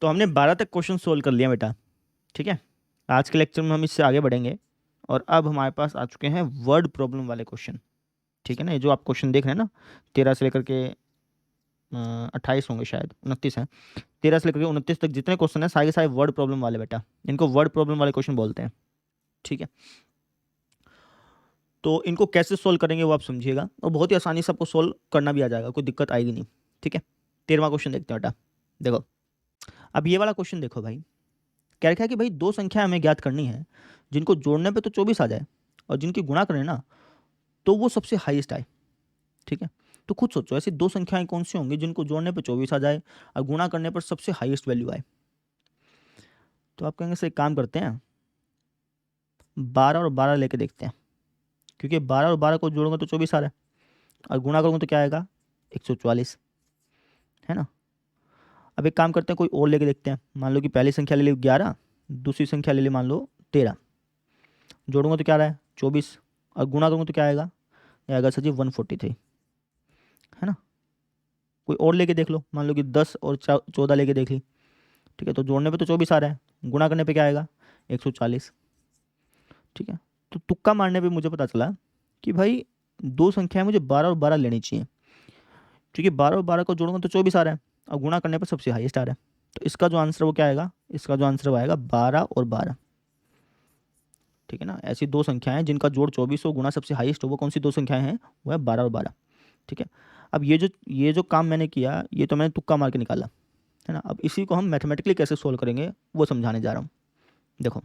तो हमने 12 तक क्वेश्चन सोल्व कर लिया बेटा। ठीक है, आज के लेक्चर में हम इससे आगे बढ़ेंगे और अब हमारे पास आ चुके हैं वर्ड प्रॉब्लम वाले क्वेश्चन। ठीक है ना, ये जो आप क्वेश्चन देख रहे हैं ना, 13 से लेकर के 28 होंगे, शायद 29 हैं। 13 से लेकर के 29 तक जितने क्वेश्चन हैं सारे के सारे वर्ड प्रॉब्लम वाले बेटा, इनको वर्ड प्रॉब्लम वाले क्वेश्चन बोलते हैं। ठीक है, तो इनको कैसे सोल्व करेंगे वो आप समझिएगा, और बहुत ही आसानी से आपको सोल्व करना भी आ जाएगा, कोई दिक्कत आएगी नहीं। ठीक है, 13वां क्वेश्चन देखते हैं बेटा। देखो, अब ये वाला क्वेश्चन देखो भाई, कह रखा है कि भाई दो संख्या हमें ज्ञात करनी है जिनको जोड़ने पे तो 24 आ जाए और जिनकी गुणा करें ना तो वो सबसे हाईएस्ट आए। ठीक है, तो खुद सोचो ऐसी दो संख्याएं कौन सी होंगी जिनको जोड़ने पे 24 आ जाए और गुणा करने पर सबसे हाईएस्ट वैल्यू आए। तो आप कहेंगे सर एक काम करते हैं, 12 और 12 लेके देखते हैं, क्योंकि 12 और 12 को जोड़ूंगा तो 24 आ रहा है और गुणा करूंगा तो क्या आएगा, 144, है ना। अब एक काम करते हैं, कोई और लेके देखते हैं। मान लो कि पहली संख्या ले ली 11, दूसरी संख्या ले ली मान लो 13, जोड़ूंगा तो क्या आ रहा है 24 और गुणा करूंगा तो क्या आएगा, ये आएगा सर जी 143, है ना। कोई और लेके देख लो, मान लो कि 10 और 14 लेके देख ली। ठीक है, तो जोड़ने पे तो 24 आ रहा है, गुणा करने पे क्या आएगा 140। ठीक है, तो तुक्का मारने पे मुझे पता चला कि भाई दो संख्याएं मुझे 12 और 12 लेनी चाहिए, क्योंकि 12 और 12 को जोड़ूंगा तो 24 आ रहा है और गुणा करने पर सबसे हाईएस्ट आ रहा है। तो इसका जो आंसर वो क्या आएगा, इसका जो आंसर वो आएगा 12 और 12। ठीक है ना, ऐसी दो संख्याएं जिनका जोड़ 24 हो, गुणा सबसे हाईएस्ट हो, वो कौन सी दो संख्याएं हैं, वो है 12 और 12। ठीक है, अब ये जो काम मैंने किया ये तो मैंने तुक्का मार के निकाला, है ना। अब इसी को हम मैथमेटिकली कैसे सोल्व करेंगे वो समझाने जा रहा हूँ। देखो,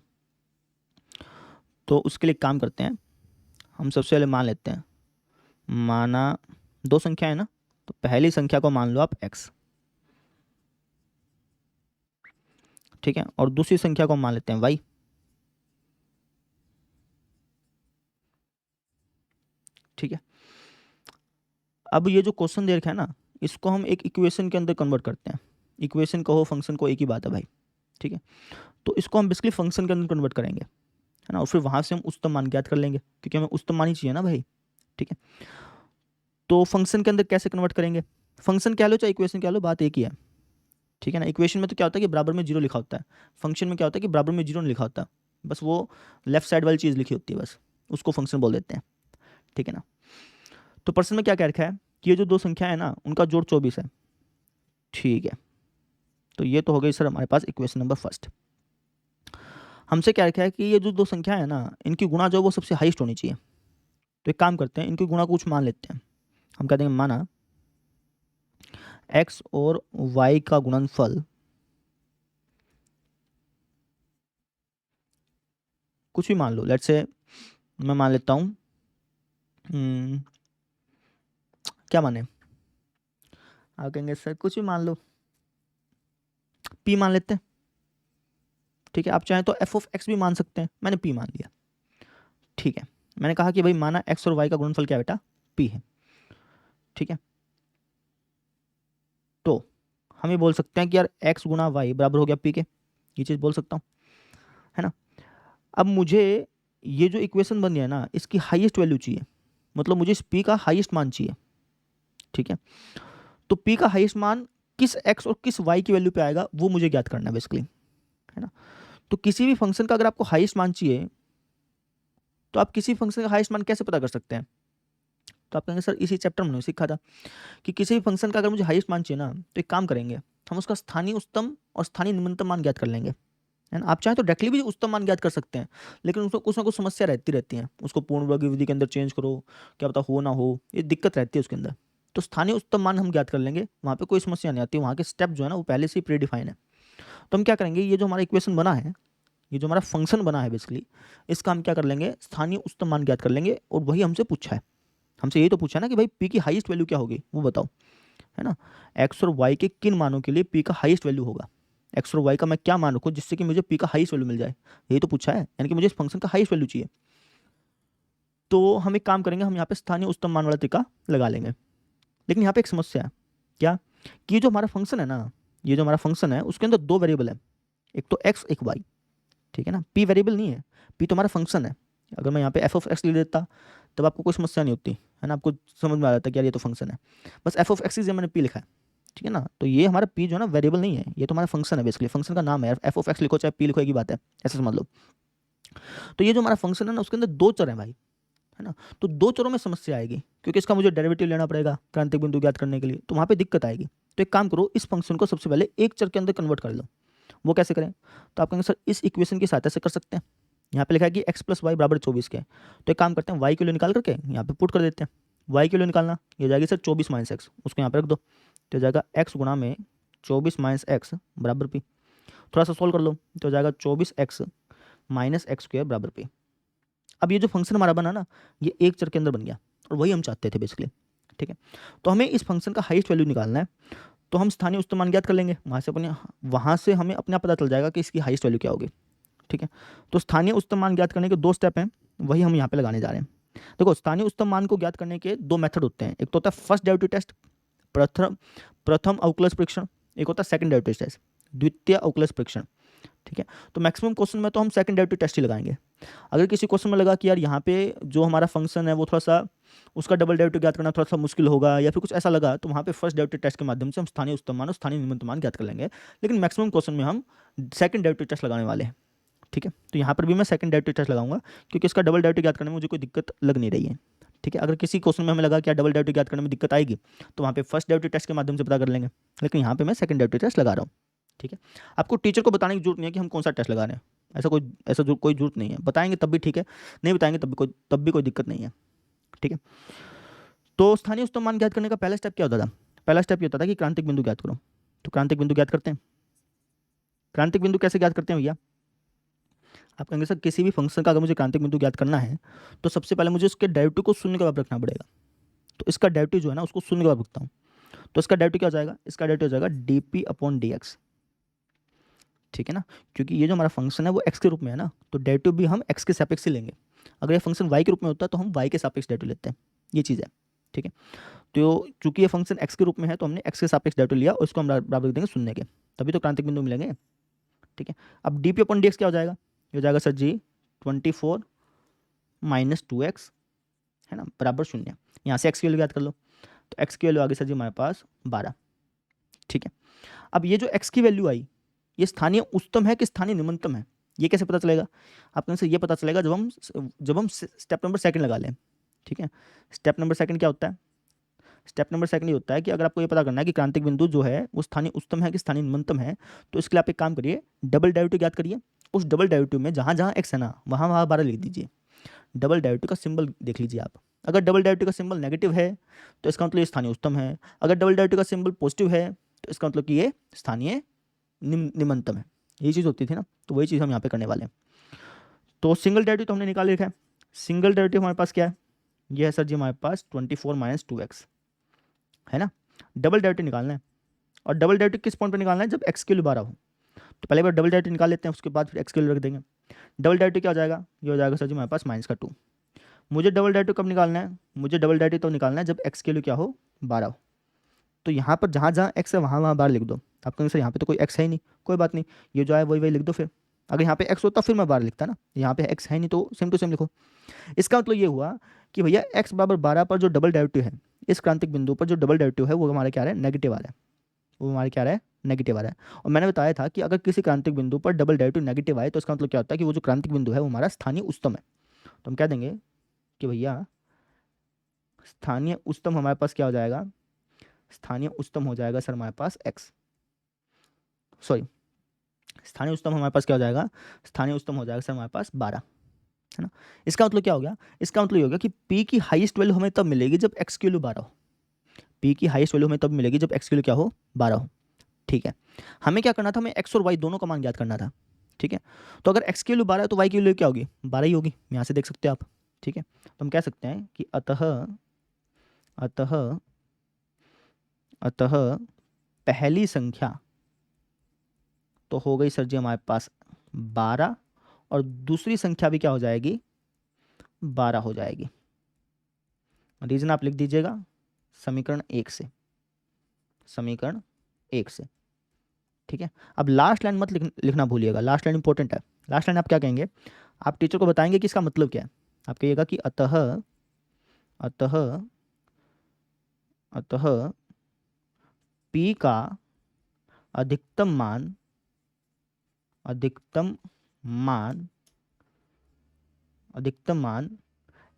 तो उसके लिए एक काम करते हैं, हम सबसे पहले मान लेते हैं, माना दो संख्या है ना, तो पहली संख्या को मान लो आप x। ठीक है, और दूसरी संख्या को मान लेते हैं y। ठीक है, अब ये जो क्वेश्चन दे रखा है ना, इसको हम एक इक्वेशन के अंदर कन्वर्ट करते हैं। इक्वेशन कहो फंक्शन को, एक ही बात है भाई। ठीक है, तो इसको हम बेसिकली फंक्शन के अंदर कन्वर्ट करेंगे, है ना, और फिर वहां से हम उच्चतम मान ज्ञात कर लेंगे, क्योंकि हमें उच्चतम मान ही चाहिए ना भाई। ठीक है, तो फंक्शन के अंदर कैसे कन्वर्ट करेंगे, फंक्शन कह लो चाहे इक्वेशन कह लो, बात एक ही है। ठीक है ना, इक्वेशन में तो क्या होता है कि बराबर में जीरो लिखा होता है, फंक्शन में क्या होता है कि बराबर में जीरो नहीं लिखा होता, बस वो लेफ्ट साइड वाली चीज़ लिखी होती है, बस उसको फंक्शन बोल देते हैं। ठीक है ना, तो प्रश्न में क्या कह रखा है कि ये जो दो संख्या है ना उनका जोड़ 24 है। ठीक है, तो ये तो हो गई सर हमारे पास इक्वेशन नंबर फर्स्ट। हमसे क्या रखा है कि ये जो दो संख्या है ना इनकी गुणा जो वो सबसे हाईएस्ट होनी चाहिए। तो एक काम करते हैं, इनकी गुणा को कुछ मान लेते हैं। हम कहते हैं माना x और y का गुणनफल कुछ भी मान लो, लेट्स से मैं मान लेता हूँ क्या माने, आप कहेंगे सर कुछ भी मान लो, p मान लेते हैं। ठीक है, आप चाहें तो f ऑफ x भी मान सकते हैं, मैंने p मान लिया। ठीक है, मैंने कहा कि भाई माना x और y का गुणनफल क्या है बेटा, p है। ठीक है, तो हम ये बोल सकते हैं कि यार x गुणा y बराबर हो गया p के, ये चीज़ बोल सकता हूँ, है ना। अब मुझे ये जो इक्वेशन बन गया है ना इसकी हाईएस्ट वैल्यू चाहिए, मतलब मुझे इस p का हाईएस्ट मान चाहिए। ठीक है, तो p का हाईएस्ट मान किस x और किस y की वैल्यू पे आएगा वो मुझे ज्ञात करना है बेसिकली, है ना। तो किसी भी फंक्शन का अगर आपको हाईएस्ट मान चाहिए तो आप किसी फंक्शन का हाईएस्ट मान कैसे पता कर सकते हैं, तो आप कहेंगे सर इसी चैप्टर में सीखा था कि किसी भी फंक्शन का अगर मुझे हाईएस्ट मान चाहिए ना तो एक काम करेंगे, हम उसका स्थानीय उच्चतम और स्थानीय निम्नतम मान ज्ञात कर लेंगे, है ना। आप चाहें तो डायरेक्टली भी उच्चतम मान ज्ञात कर सकते हैं, लेकिन उसमें कुछ ना कुछ समस्या रहती है, उसको पूर्ण वर्ग विधि के अंदर चेंज करो, क्या पता हो ना हो, ये दिक्कत रहती है उसके अंदर। तो स्थानीय उच्चतम मान हम ज्ञात कर लेंगे, वहाँ पे कोई समस्या नहीं आती, वहाँ के स्टेप जो है ना वो पहले से ही प्री डिफाइन है। तो हम क्या करेंगे, ये जो हमारा इक्वेशन बना है, ये जो हमारा फंक्शन बना है बेसिकली, इसका हम क्या कर लेंगे, स्थानीय उच्चतम मान ज्ञात कर लेंगे, और वही हमसे पूछा है, हमसे यही तो पूछा है ना कि भाई पी की हाईएस्ट वैल्यू क्या होगी वो बताओ, है ना। एक्स और वाई के किन मानों के लिए पी का हाईएस्ट वैल्यू होगा, एक्स और वाई का मैं क्या मान रखूँ जिससे कि मुझे पी का हाईएस्ट वैल्यू मिल जाए, यही तो पूछा है, यानी कि मुझे इस फंक्शन का हाईएस्ट वैल्यू चाहिए। तो हम एक काम करेंगे, हम यहाँ पे स्थानीय उच्चतम मान वाला तरीका लगा लेंगे। लेकिन यहाँ पे एक समस्या है, क्या कि ये जो हमारा फंक्शन है ना, ये जो हमारा फंक्शन है उसके अंदर दो वेरिएबल है, एक तो एक्स एक वाई। ठीक है ना, पी वेरिएबल नहीं है, पी तो हमारा फंक्शन है। अगर मैं यहाँ पे एफ ऑफ एक्स ले लेता तब आपको कोई समस्या नहीं होती, है ना, आपको समझ में आ जाता कि यार ये तो फंक्शन है, बस एफ ऑफ एक्स मैंने पी लिखा है। ठीक है ना। तो ये हमारा पी जो है ना वेरिएबल नहीं है, ये तो हमारा फंक्शन है बेसिकली, फंक्शन का नाम है यार, एफ ऑफ एक्स लिखो चाहे पी लिखो एक ही बात है, ऐसे समझ लो। तो ये जो हमारा फंक्शन है ना उसके अंदर दो चर हैं भाई, है ना। तो दो चरों में समस्या आएगी क्योंकि इसका मुझे डेरिवेटिव लेना पड़ेगा क्रांतिक बिंदु ज्ञात करने के लिए, तो वहाँ पे दिक्कत आएगी। तो एक काम करो, इस फंक्शन को सबसे पहले एक चर के अंदर कन्वर्ट कर लो। वो कैसे करें, तो आप कहेंगे सर इस इक्वेशन की सहायता से कर सकते हैं। यहाँ पे लिखा है कि x प्लस वाई बराबर 24 के, तो एक काम करते हैं y की वैल्यू निकाल करके यहाँ पे पुट कर देते हैं। y की वैल्यू निकालना, ये जाएगी सर 24 माइनस एक्स, उसको यहाँ पे रख दो, तो हो जाएगा x गुणा में 24 माइनस एक्स बराबर p। थोड़ा सा सोल्व कर लो, तो हो जाएगा 24x माइनस एक्स स्क्वायर बराबर p। अब ये जो फंक्शन हमारा बना ना, ये एक चर के अंदर बन गया और वही हम चाहते थे बेसिकली, ठीक है। तो हमें इस फंक्शन का हाईएस्ट वैल्यू निकालना है, तो हम स्थानीय उच्चतम मान ज्ञात कर लेंगे, वहाँ से हमें अपने आप पता चल जाएगा कि इसकी हाईएस्ट वैल्यू क्या होगी, ठीक है। तो स्थानीय उच्चतम मान ज्ञात करने के दो स्टेप हैं, वही हम यहाँ पे लगाने जा रहे हैं। देखो स्थानीय उच्चतम मान को ज्ञात करने के दो मेथड होते हैं, एक तो होता है फर्स्ट डेरिवेटिव टेस्ट, प्रथम अवकलज परीक्षण, एक होता है सेकंड डेरिवेटिव टेस्ट, द्वितीय अवकलज परीक्षण, ठीक है। तो मैक्सिमम क्वेश्चन में तो हम सेकंड डेरिवेटिव टेस्ट ही लगाएंगे। अगर किसी क्वेश्चन में लगा कि यार यहाँ पे जो हमारा फंक्शन है वो थोड़ा सा, उसका डबल डेरिवेटिव ज्ञात करना थोड़ा सा मुश्किल होगा या फिर कुछ ऐसा लगा, तो वहाँ पे फर्स्ट डेरिवेटिव टेस्ट के माध्यम से हम स्थानीय उच्चतम मान और स्थानीय निम्नतम मान ज्ञात कर लेंगे। लेकिन मैक्सिमम क्वेश्चन में हम सेकंड डेरिवेटिव टेस्ट लगाने वाले हैं, ठीक है। तो यहाँ पर भी मैं सेकंड डेरिवेटिव टेस्ट लगाऊंगा क्योंकि इसका डबल डेरिवेटिव ज्ञात करने में मुझे कोई दिक्कत लग नहीं रही है, ठीक है। अगर किसी क्वेश्चन में हमें लगा कि डबल डेरिवेटिव ज्ञात करने में दिक्कत आएगी, तो वहाँ पे फर्स्ट डेरिवेटिव टेस्ट के माध्यम से पता कर लेंगे, लेकिन यहाँ पे मैं सेकंड डेरिवेटिव टेस्ट लगा रहा हूँ, ठीक है। आपको टीचर को बताने की जरूरत नहीं है कि हम कौन सा टेस्ट लगा रहे हैं, ऐसा कोई जरूरत नहीं है, बताएंगे तब भी ठीक है, नहीं बताएंगे तब भी कोई दिक्कत नहीं है, ठीक है। तो स्थानीय उच्चतम मान ज्ञात करने का पहला स्टेप क्या होता था, पहला स्टेप ये होता था कि क्रांतिक बिंदु ज्ञात करो। तो क्रांतिक बिंदु ज्ञात करते हैं, क्रांतिक बिंदु कैसे ज्ञात करते हैं भैया, आप कहेंगे सर किसी भी फंक्शन का अगर मुझे क्रांतिक बिंदु ज्ञात करना है तो सबसे पहले मुझे उसके डेरिवेटिव को शून्य के बराबर रखना पड़ेगा। तो इसका डेरिवेटिव जो है ना उसको शून्य के बराबर रखता हूँ, तो इसका डेरिवेटिव क्या हो जाएगा, इसका डेरिवेटिव हो जाएगा dp अपॉन dx, ठीक है ना। क्योंकि ये जो हमारा फंक्शन है वो x के रूप में है ना, तो डेरिवेटिव भी हम x के सापेक्ष से लेंगे। अगर ये फंक्शन y के रूप में होता है तो हम y के सापेक्ष डेरिवेटिव लेते हैं, ये चीज़ है, ठीक है। तो चूंकि ये फंक्शन x के रूप में है तो हमने x के सापेक्ष डेरिवेटिव लिया और इसको हम बराबर देंगे शून्य के, तभी तो क्रांतिक बिंदु मिलेंगे, ठीक है। अब dp अपॉन dx क्या हो जाएगा, ये हो जाएगा सर जी 24 माइनस 2x, है ना, बराबर शून्य। यहाँ से x की वैल्यू याद कर लो, तो x की वैल्यू आ गई सर जी हमारे पास 12, ठीक है। अब ये जो x की वैल्यू आई, ये स्थानीय उच्चतम है कि स्थानीय निम्नतम है, ये कैसे पता चलेगा, आप कहेंगे ये पता चलेगा जब हम स्टेप नंबर सेकंड लगा लें, ठीक है। स्टेप नंबर सेकंड क्या होता है, स्टेप नंबर सेकंड ये होता है कि अगर आपको ये पता करना है कि क्रांतिक बिंदु जो है वो स्थानीय उच्चतम है कि स्थानीय निम्नतम है, तो इसके लिए आप एक काम करिए, डबल डेरिवेटिव ज्ञात करिए। उस डबल डेरिवेटिव में जहाँ जहाँ x है ना वहाँ वहाँ 12 लिख दीजिए। डबल डेरिवेटिव का सिंबल देख लीजिए आप, अगर डबल डेरिवेटिव का सिंबल नेगेटिव है तो इसका मतलब ये स्थानीय उच्चतम है, अगर डबल डेरिवेटिव का सिंबल पॉजिटिव है तो इसका मतलब कि ये स्थानीय निम्नतम है। यही चीज़ होती थी ना, तो वही चीज़ हम यहाँ पे करने वाले हैं। तो सिंगल डेरिवेटिव तो हमने निकाल रखा है, सिंगल डेरिवेटिव हमारे पास क्या है, ये है सर जी हमारे पास 24 माइनस 2x, है ना। डबल डेरिवेटिव निकालना है, और डबल डेरिवेटिव किस पॉइंट पर निकालना है, जब x की वैल्यू 12 हो। तो पहले बार डबल डेरिवेटिव निकाल लेते हैं, उसके बाद फिर x की वैल्यू रख देंगे। डबल डेरिवेटिव क्या हो जाएगा, ये हो जाएगा सर जी हमारे पास -2। मुझे डबल डेरिवेटिव कब निकालना है, मुझे डबल डेरिवेटिव तो निकालना है जब x की वैल्यू क्या हो 12 हो। तो यहाँ पर जहाँ जहाँ x है वहाँ वहाँ 12 लिख दो। आप कहेंगे सर यहाँ पे तो कोई x है ही नहीं, कोई बात नहीं, ये जो है वही वही लिख दो। फिर अगर यहाँ पे x होता फिर मैं 12 लिखता ना, यहाँ पे x है नहीं तो सेम टू सेम लिखो। इसका मतलब ये हुआ कि भैया x बराबर 12 पर जो डबल डेरिवेटिव है, इस क्रांतिक बिंदु पर जो डबल डेरिवेटिव है वो हमारे क्या आ रहा है, नेगेटिव आ रहा है, वो हमारे क्या आ रहा है, नेगेटिव आ रहा है। और मैंने बताया था कि अगर किसी क्रांतिक बिंदु पर डबल डेरिवेटिव नेगेटिव आए तो इसका मतलब क्या होता है कि वो जो क्रांतिक बिंदु है वो हमारा स्थानीय उच्चतम है। तो हम कह देंगे कि भैया स्थानीय उच्चतम हमारे पास क्या हो जाएगा, स्थानीय उच्चतम हो जाएगा सर हमारे पास x, सॉरी स्थानीय उच्चतम हमारे पास क्या हो जाएगा, स्थानीय उच्चतम हो जाएगा सर हमारे पास 12, है ना। इसका मतलब क्या हो गया, इसका मतलब ये हो गया कि p की हाईएस्ट वैल्यू हमें तब मिलेगी जब x की वैल्यू 12 हो। p की हाईएस्ट वैल्यू हमें तब मिलेगी जब x की वैल्यू क्या हो 12 हो, ठीक है। हमें क्या करना था, हमें x और y दोनों का मान ज्ञात करना था, ठीक है। तो अगर x की वैल्यू 12 है तो y की वैल्यू क्या होगी, 12 ही होगी, यहाँ से देख सकते हैं आप, ठीक है। तो हम कह सकते हैं कि अतः अतः अतः पहली संख्या तो हो गई सर जी हमारे पास 12, और दूसरी संख्या भी क्या हो जाएगी, 12 हो जाएगी। रीजन आप लिख दीजिएगा समीकरण 1 से, समीकरण 1 से, ठीक है। अब लास्ट लाइन मत लिखना भूलिएगा, लास्ट लाइन इंपॉर्टेंट है। लास्ट लाइन आप क्या कहेंगे, आप टीचर को बताएंगे कि इसका मतलब क्या है। आप कहिएगा कि अतः अतः अतः P का अधिकतम मान अधिकतम मान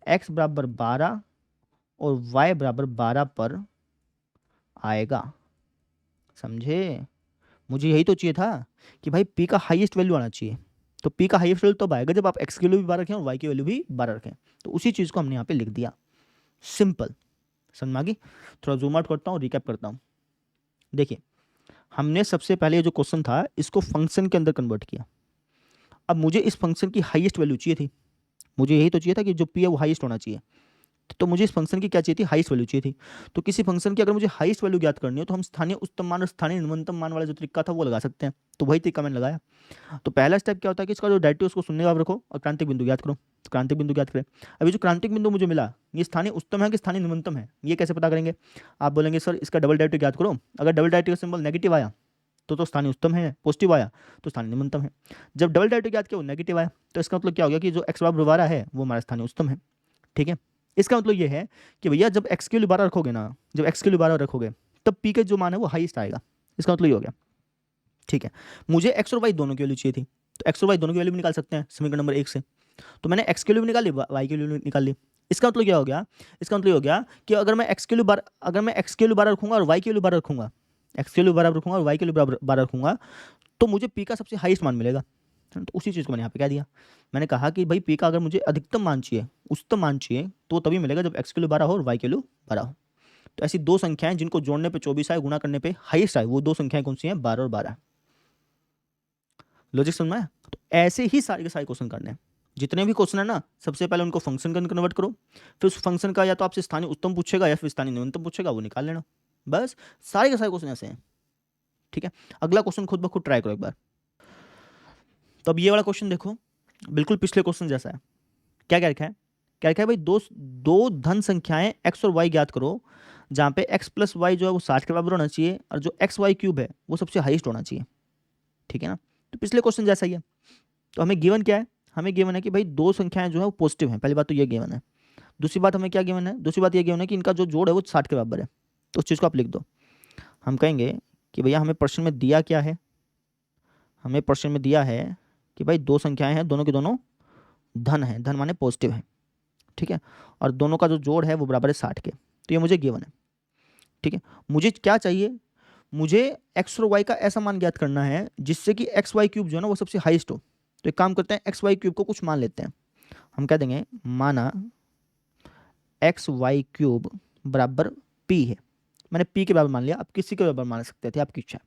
x बराबर 12 और y बराबर 12 पर आएगा। समझे? मुझे यही तो चाहिए था कि भाई p का हाईएस्ट वैल्यू आना चाहिए। तो p का हाईएस्ट वैल्यू तब आएगा जब आप x की वैल्यू भी 12 रखें और y की वैल्यू भी 12 रखें। तो उसी चीज़ को हमने यहाँ पे लिख दिया। सिंपल। समझ में आ गई? थोड़ा जूम आउट करता हूँ, रिकैप करता हूँ। देखिए, हमने सबसे पहले ये जो क्वेश्चन था इसको फंक्शन के अंदर कन्वर्ट किया। अब मुझे इस फंक्शन की हाईएस्ट वैल्यू चाहिए थी। मुझे यही तो चाहिए था कि जो p है वो हाईएस्ट होना चाहिए। तो मुझे इस फंक्शन की क्या चाहिए थी? हाईएस्ट वैल्यू चाहिए थी। तो किसी फंक्शन की अगर मुझे हाईएस्ट वैल्यू ज्ञात करनी हो तो हम स्थानीय उच्चतम मान और स्थानीय न्यूनतम मान वाला जो तरीका था वो लगा सकते हैं। तो वही तरीका मैंने लगाया। तो पहला स्टेप क्या होता है कि इसका जो डेरिवेटिव उसको शून्य आप रखो और क्रांतिक बिंदु ज्ञात करो। तो क्रांतिक बिंदु ज्ञात करें। अभी जो क्रांतिक बिंदु मुझे मिला ये स्थानीय उच्चतम है कि स्थानीय न्यूनतम है, ये कैसे पता करेंगे? आप बोलेंगे सर इसका डबल डेरिवेटिव ज्ञात करो। अगर डबल डेरिवेटिव का सिंबल नेगेटिव आया तो स्थानीय उच्चतम है, पॉजिटिव आया तो स्थानीय न्यूनतम है। जब डबल डेरिवेटिव ज्ञात किया वो नेगेटिव आया तो इसका मतलब क्या हो गया कि जो x बराबर 12 है वो हमारा स्थानीय उच्चतम है। ठीक है, इसका मतलब ये है कि भैया जब x की वैल्यू 12 रखोगे ना, जब x की वैल्यू 12 रखोगे तब p का जो मान है वो हाईएस्ट आएगा। इसका मतलब ये हो गया। ठीक है, मुझे x और y दोनों की वैल्यू चाहिए थी। तो x और y दोनों की वैल्यू भी निकाल सकते हैं समीकरण नंबर 1 से। तो मैंने x की वैल्यू भी निकाल ली, y की वैल्यू निकाल ली। इसका मतलब क्या हो गया? इसका मतलब ये हो गया कि अगर मैं x की वैल्यू 12 रखूंगा और y की वैल्यू 12 रखूंगा, x की वैल्यू 12 रखूंगा और y की वैल्यू 12 रखूंगा तो मुझे p का सबसे हाईएस्ट मान मिलेगा। तो उसी चीज़ को मैंने यहाँ पे कह दिया। मैंने कहा कि भाई p का अगर मुझे अधिकतम मान चाहिए, उच्चतम मान चाहिए तो तभी मिलेगा जब x की वैल्यू 12 हो और y की वैल्यू 12 हो। तो ऐसी दो संख्याएं जिनको जोड़ने पे 24 आए, गुणा करने पे हाईएस्ट आए, वो दो संख्याएं कौन सी हैं? 12 और 12। लॉजिक समझ में आया? तो ऐसे ही सारे के सारे क्वेश्चन करने हैं। जितने भी क्वेश्चन है ना, सबसे पहले उनको फंक्शन में कन्वर्ट करो, फिर उस फंक्शन का या तो आपसे स्थानीय उच्चतम पूछेगा या फिर स्थानीय न्यूनतम पूछेगा, वो निकाल लेना। बस सारे के सारे क्वेश्चन ऐसे हैं। ठीक है, अगला क्वेश्चन खुद ब खुद ट्राई करो एक बार। तो अब ये वाला क्वेश्चन देखो, बिल्कुल पिछले क्वेश्चन जैसा है। क्या क्या लिखा है? क्या लिखा है भाई? दो धन संख्याएं x और y ज्ञात करो जहां पे x प्लस वाई जो है वो 60 के बराबर होना चाहिए और जो एक्स वाई क्यूब है वो सबसे हाईएस्ट होना चाहिए। ठीक है ना? तो पिछले क्वेश्चन जैसा ही है। तो हमें गिवन क्या है? हमें गिवन है कि भाई दो संख्याएं जो है वो पॉजिटिव हैं। पहली बात तो ये गिवन है। दूसरी बात हमें क्या गिवन है? दूसरी बात ये गिवन है कि इनका जो जोड़ है वो 60 के बराबर है। तो उस चीज़ को आप लिख दो। हम कहेंगे कि भैया हमें प्रश्न में दिया क्या है? हमें प्रश्न में दिया है कि भाई दो संख्याएं हैं, दोनों के दोनों धन है, धन माने पॉजिटिव है। ठीक है, और दोनों का जो जोड़ है वो बराबर है 60 के। तो ये मुझे गिवन है। ठीक है, मुझे क्या चाहिए? मुझे एक्स और वाई का ऐसा मान ज्ञात करना है जिससे कि एक्स वाई क्यूब जो है ना वो सबसे हाईएस्ट हो। तो एक काम करते हैं, एक्स वाई क्यूब को कुछ मान लेते हैं। हम कह देंगे माना एक्स वाई क्यूब बराबर पी है। मैंने पी के बराबर मान लिया, आप किसी के बराबर मान सकते थे, आपकी इच्छा।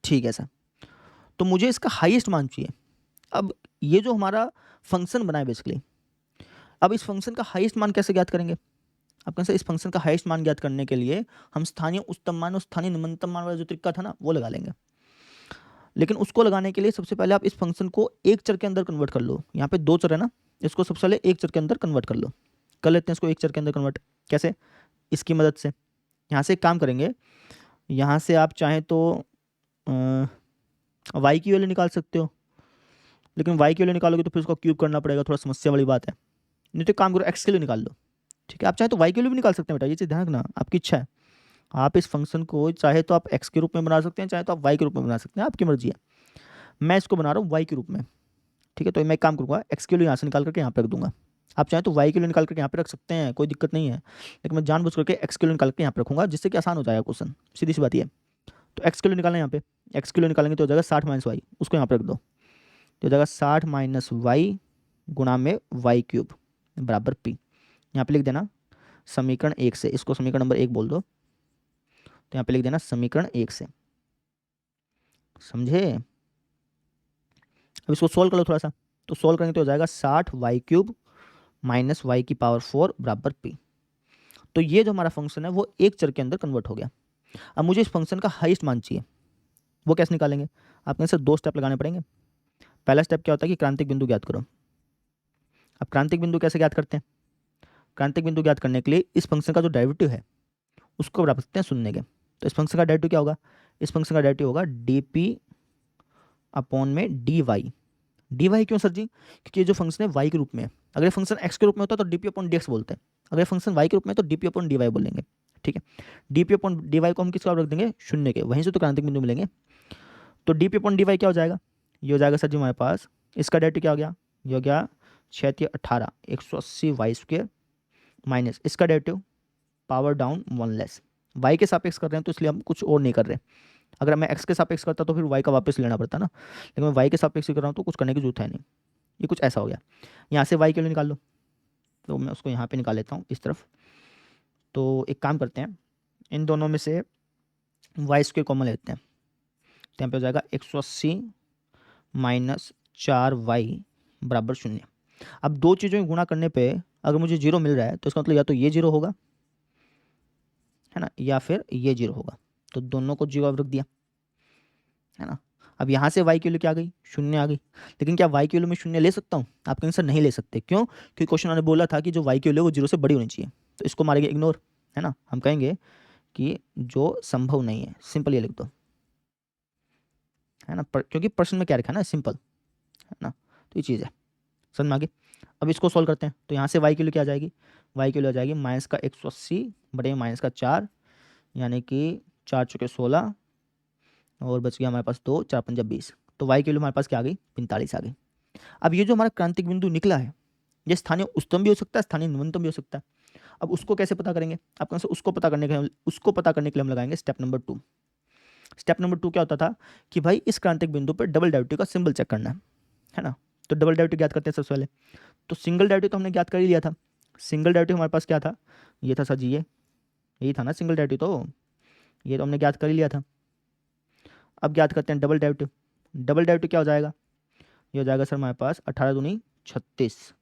ठीक है सर, तो मुझे इसका हाईएस्ट मान चाहिए। अब ये जो हमारा फंक्शन बना है बेसिकली, अब इस फंक्शन का हाईएस्ट मान कैसे ज्ञात करेंगे? आप कहें सर इस फंक्शन का हाईएस्ट मान ज्ञात करने के लिए हम स्थानीय उच्चतम मान और स्थानीय न्यूनतम मान वाला जो तरीका था ना वो लगा लेंगे। लेकिन उसको लगाने के लिए सबसे पहले आप इस फंक्शन को एक चर के अंदर कन्वर्ट कर लो। यहाँ पे दो चर है ना, इसको सबसे पहले एक चर के अंदर कन्वर्ट कर लो। कर लेते हैं इसको एक चर के अंदर कन्वर्ट। कैसे? इसकी मदद से। यहाँ से एक काम करेंगे, यहाँ से आप चाहें तो वाई की वैल्यू निकाल सकते हो, लेकिन वाई की वैल्यू निकालोगे तो फिर उसको क्यूब करना पड़ेगा, थोड़ा समस्या वाली बात है। नहीं तो काम करो, एक्स के लिए निकाल लो। ठीक है, आप चाहे तो वाई के लिए भी निकाल सकते हैं बेटा, ये चीज़ ध्यान रखना, आपकी इच्छा है। आप इस फंक्शन को चाहे तो आप एक्स के रूप में बना सकते हैं, चाहे तो आप वाई के रूप में बना सकते हैं, आपकी मर्जी है। मैं इसको बना रहा हूँ वाई के रूप में। ठीक है, तो मैं एक काम करूँगा, एक्स के लिए यहाँ से निकाल करके यहाँ पे रख दूंगा। आप चाहें तो वाई के लिए निकाल करके यहाँ पे रख सकते हैं, कोई दिक्कत नहीं है, लेकिन मैं जानबूझ करके एक्स के लिए निकाल के यहाँ पे रखूँगा जिससे कि आसान हो जाएगा क्वेश्चन। सीधी सी बात ये। तो एक्स के लिए निकालना, यहाँ पे एक्स के लिए निकालेंगे तो हो जाएगा 60 माइनस वाई, उसको यहाँ पे रख दो, तो हो जाएगा 60 माइनस वाई गुणा में वाई क्यूब बराबर पी। यहाँ पे लिख देना समीकरण 1 से, इसको समीकरण नंबर 1 बोल दो। तो यहाँ पे लिख देना समीकरण 1 से। समझे? अब इसको सोल्व कर लो थोड़ा सा। तो सोल्व करेंगे तो हो जाएगा 60 वाई क्यूब माइनस वाई की पावर 4 बराबर पी। तो ये जो हमारा फंक्शन है वो एक चर के अंदर कन्वर्ट हो गया। अब मुझे इस फंक्शन का हाईएस्ट मान चाहिए, वो कैसे निकालेंगे? आपके सिर्फ दो स्टेप लगाने पड़ेंगे। पहला स्टेप क्या होता है कि क्रांतिक बिंदु ज्ञात करो। अब क्रांतिक बिंदु कैसे ज्ञात करते हैं? क्रांतिक बिंदु ज्ञात करने के लिए इस फंक्शन का जो डेरिवेटिव है उसको बराबर सकते हैं शून्य के। तो इस फंक्शन का डेरिवेटिव क्या होगा? इस फंक्शन का डेरिवेटिव होगा डी पी अपॉन में डी वाई। डी वाई क्यों सर जी? क्योंकि ये जो फंक्शन है वाई के रूप में है। अगर ये फंक्शन एक्स के रूप में होता तो D P upon D X बोलते हैं, अगर फंक्शन वाई के रूप में तो D P upon D Y बोलेंगे। ठीक है। D P upon D Y को हम किसका रख देंगे, शून्य के, वहीं से तो क्रांतिक बिंदु मिलेंगे। तो D P upon D Y क्या हो जाएगा, ये हो जाएगा सर जी हमारे पास, इसका डेरिवेटिव क्या हो गया, ये हो गया 6×18 180 वाई स्क्वेयर माइनस इसका derivative power down 1 less. Y के सापेक्ष कर रहे हैं तो इसलिए हम कुछ और नहीं कर रहे। अगर मैं एक्स के सापेक्ष करता तो फिर वाई का वापस लेना पड़ता ना, लेकिन मैं वाई के सापेक्ष कर रहा हूँ तो कुछ करने की जरूरत है नहीं। ये कुछ ऐसा हो गया। यहाँ से वाई के लिए निकाल लो, तो मैं उसको यहाँ पे निकाल लेता हूँ इस तरफ। तो एक काम करते हैं, इन दोनों में से वाई स्क्वेयर कॉमन लेते हैं, तो यहाँ पे हो जाएगा 180 माइनस 4y बराबर 0। अब दो चीज़ों में गुणा करने पे अगर मुझे 0 मिल रहा है तो इसका मतलब या तो ये 0 होगा, है ना, या फिर ये 0 होगा। तो दोनों को 0 रख दिया, है ना। अब यहाँ से y की वैल्यू क्या आ गई, 0 आ गई। लेकिन क्या y की वैल्यू में 0 ले सकता हूँ, आप कहेंगे सर नहीं ले सकते, क्यों, क्योंकि क्वेश्चन ने बोला था कि जो y की वैल्यू वो 0 से बड़ी होनी चाहिए, तो इसको मारेंगे इग्नोर, है ना। हम कहेंगे कि जो संभव नहीं है, सिंपल ये लिख दो, है ना, क्योंकि प्रश्न में क्या लिखा है ना, सिंपल, है ना। तो ये चीज़ है, समझ में आ गई। अब इसको सॉल्व करते हैं, तो यहाँ से y की वैल्यू क्या आ जाएगी, y की वैल्यू आ जाएगी माइनस का 180 बटे माइनस का 4, यानी कि 4 चुके 16 और बच गया हमारे पास 2, 4 पंजा 20। तो y की वैल्यू हमारे पास क्या आ गई, 45 आ गई। अब ये जो हमारा क्रांतिक बिंदु निकला है, ये स्थानीय उच्चतम भी हो सकता है, स्थानीय न्यूनतम भी हो सकता है। अब उसको कैसे पता करेंगे, आप कौन से उसको पता करने के लिए हम लगाएंगे स्टेप नंबर 2। स्टेप नंबर 2 क्या होता था कि भाई इस क्रांतिक बिंदु पर डबल डेरिवेटिव का सिंबल चेक करना है ना। तो डबल डेरिवेटिव ज्ञात करते हैं सबसे पहले। तो सिंगल डेरिवेटिव तो हमने ज्ञात कर ही लिया था। सिंगल डेरिवेटिव हमारे पास क्या था, ये था सर जी, ये यही था ना सिंगल डेरिवेटिव, तो ये तो हमने ज्ञात कर ही लिया था। अब ज्ञात करते हैं डबल डेरिवेटिव। डबल डेरिवेटिव क्या हो जाएगा, ये हो जाएगा सर हमारे पास 18 दूनी 36,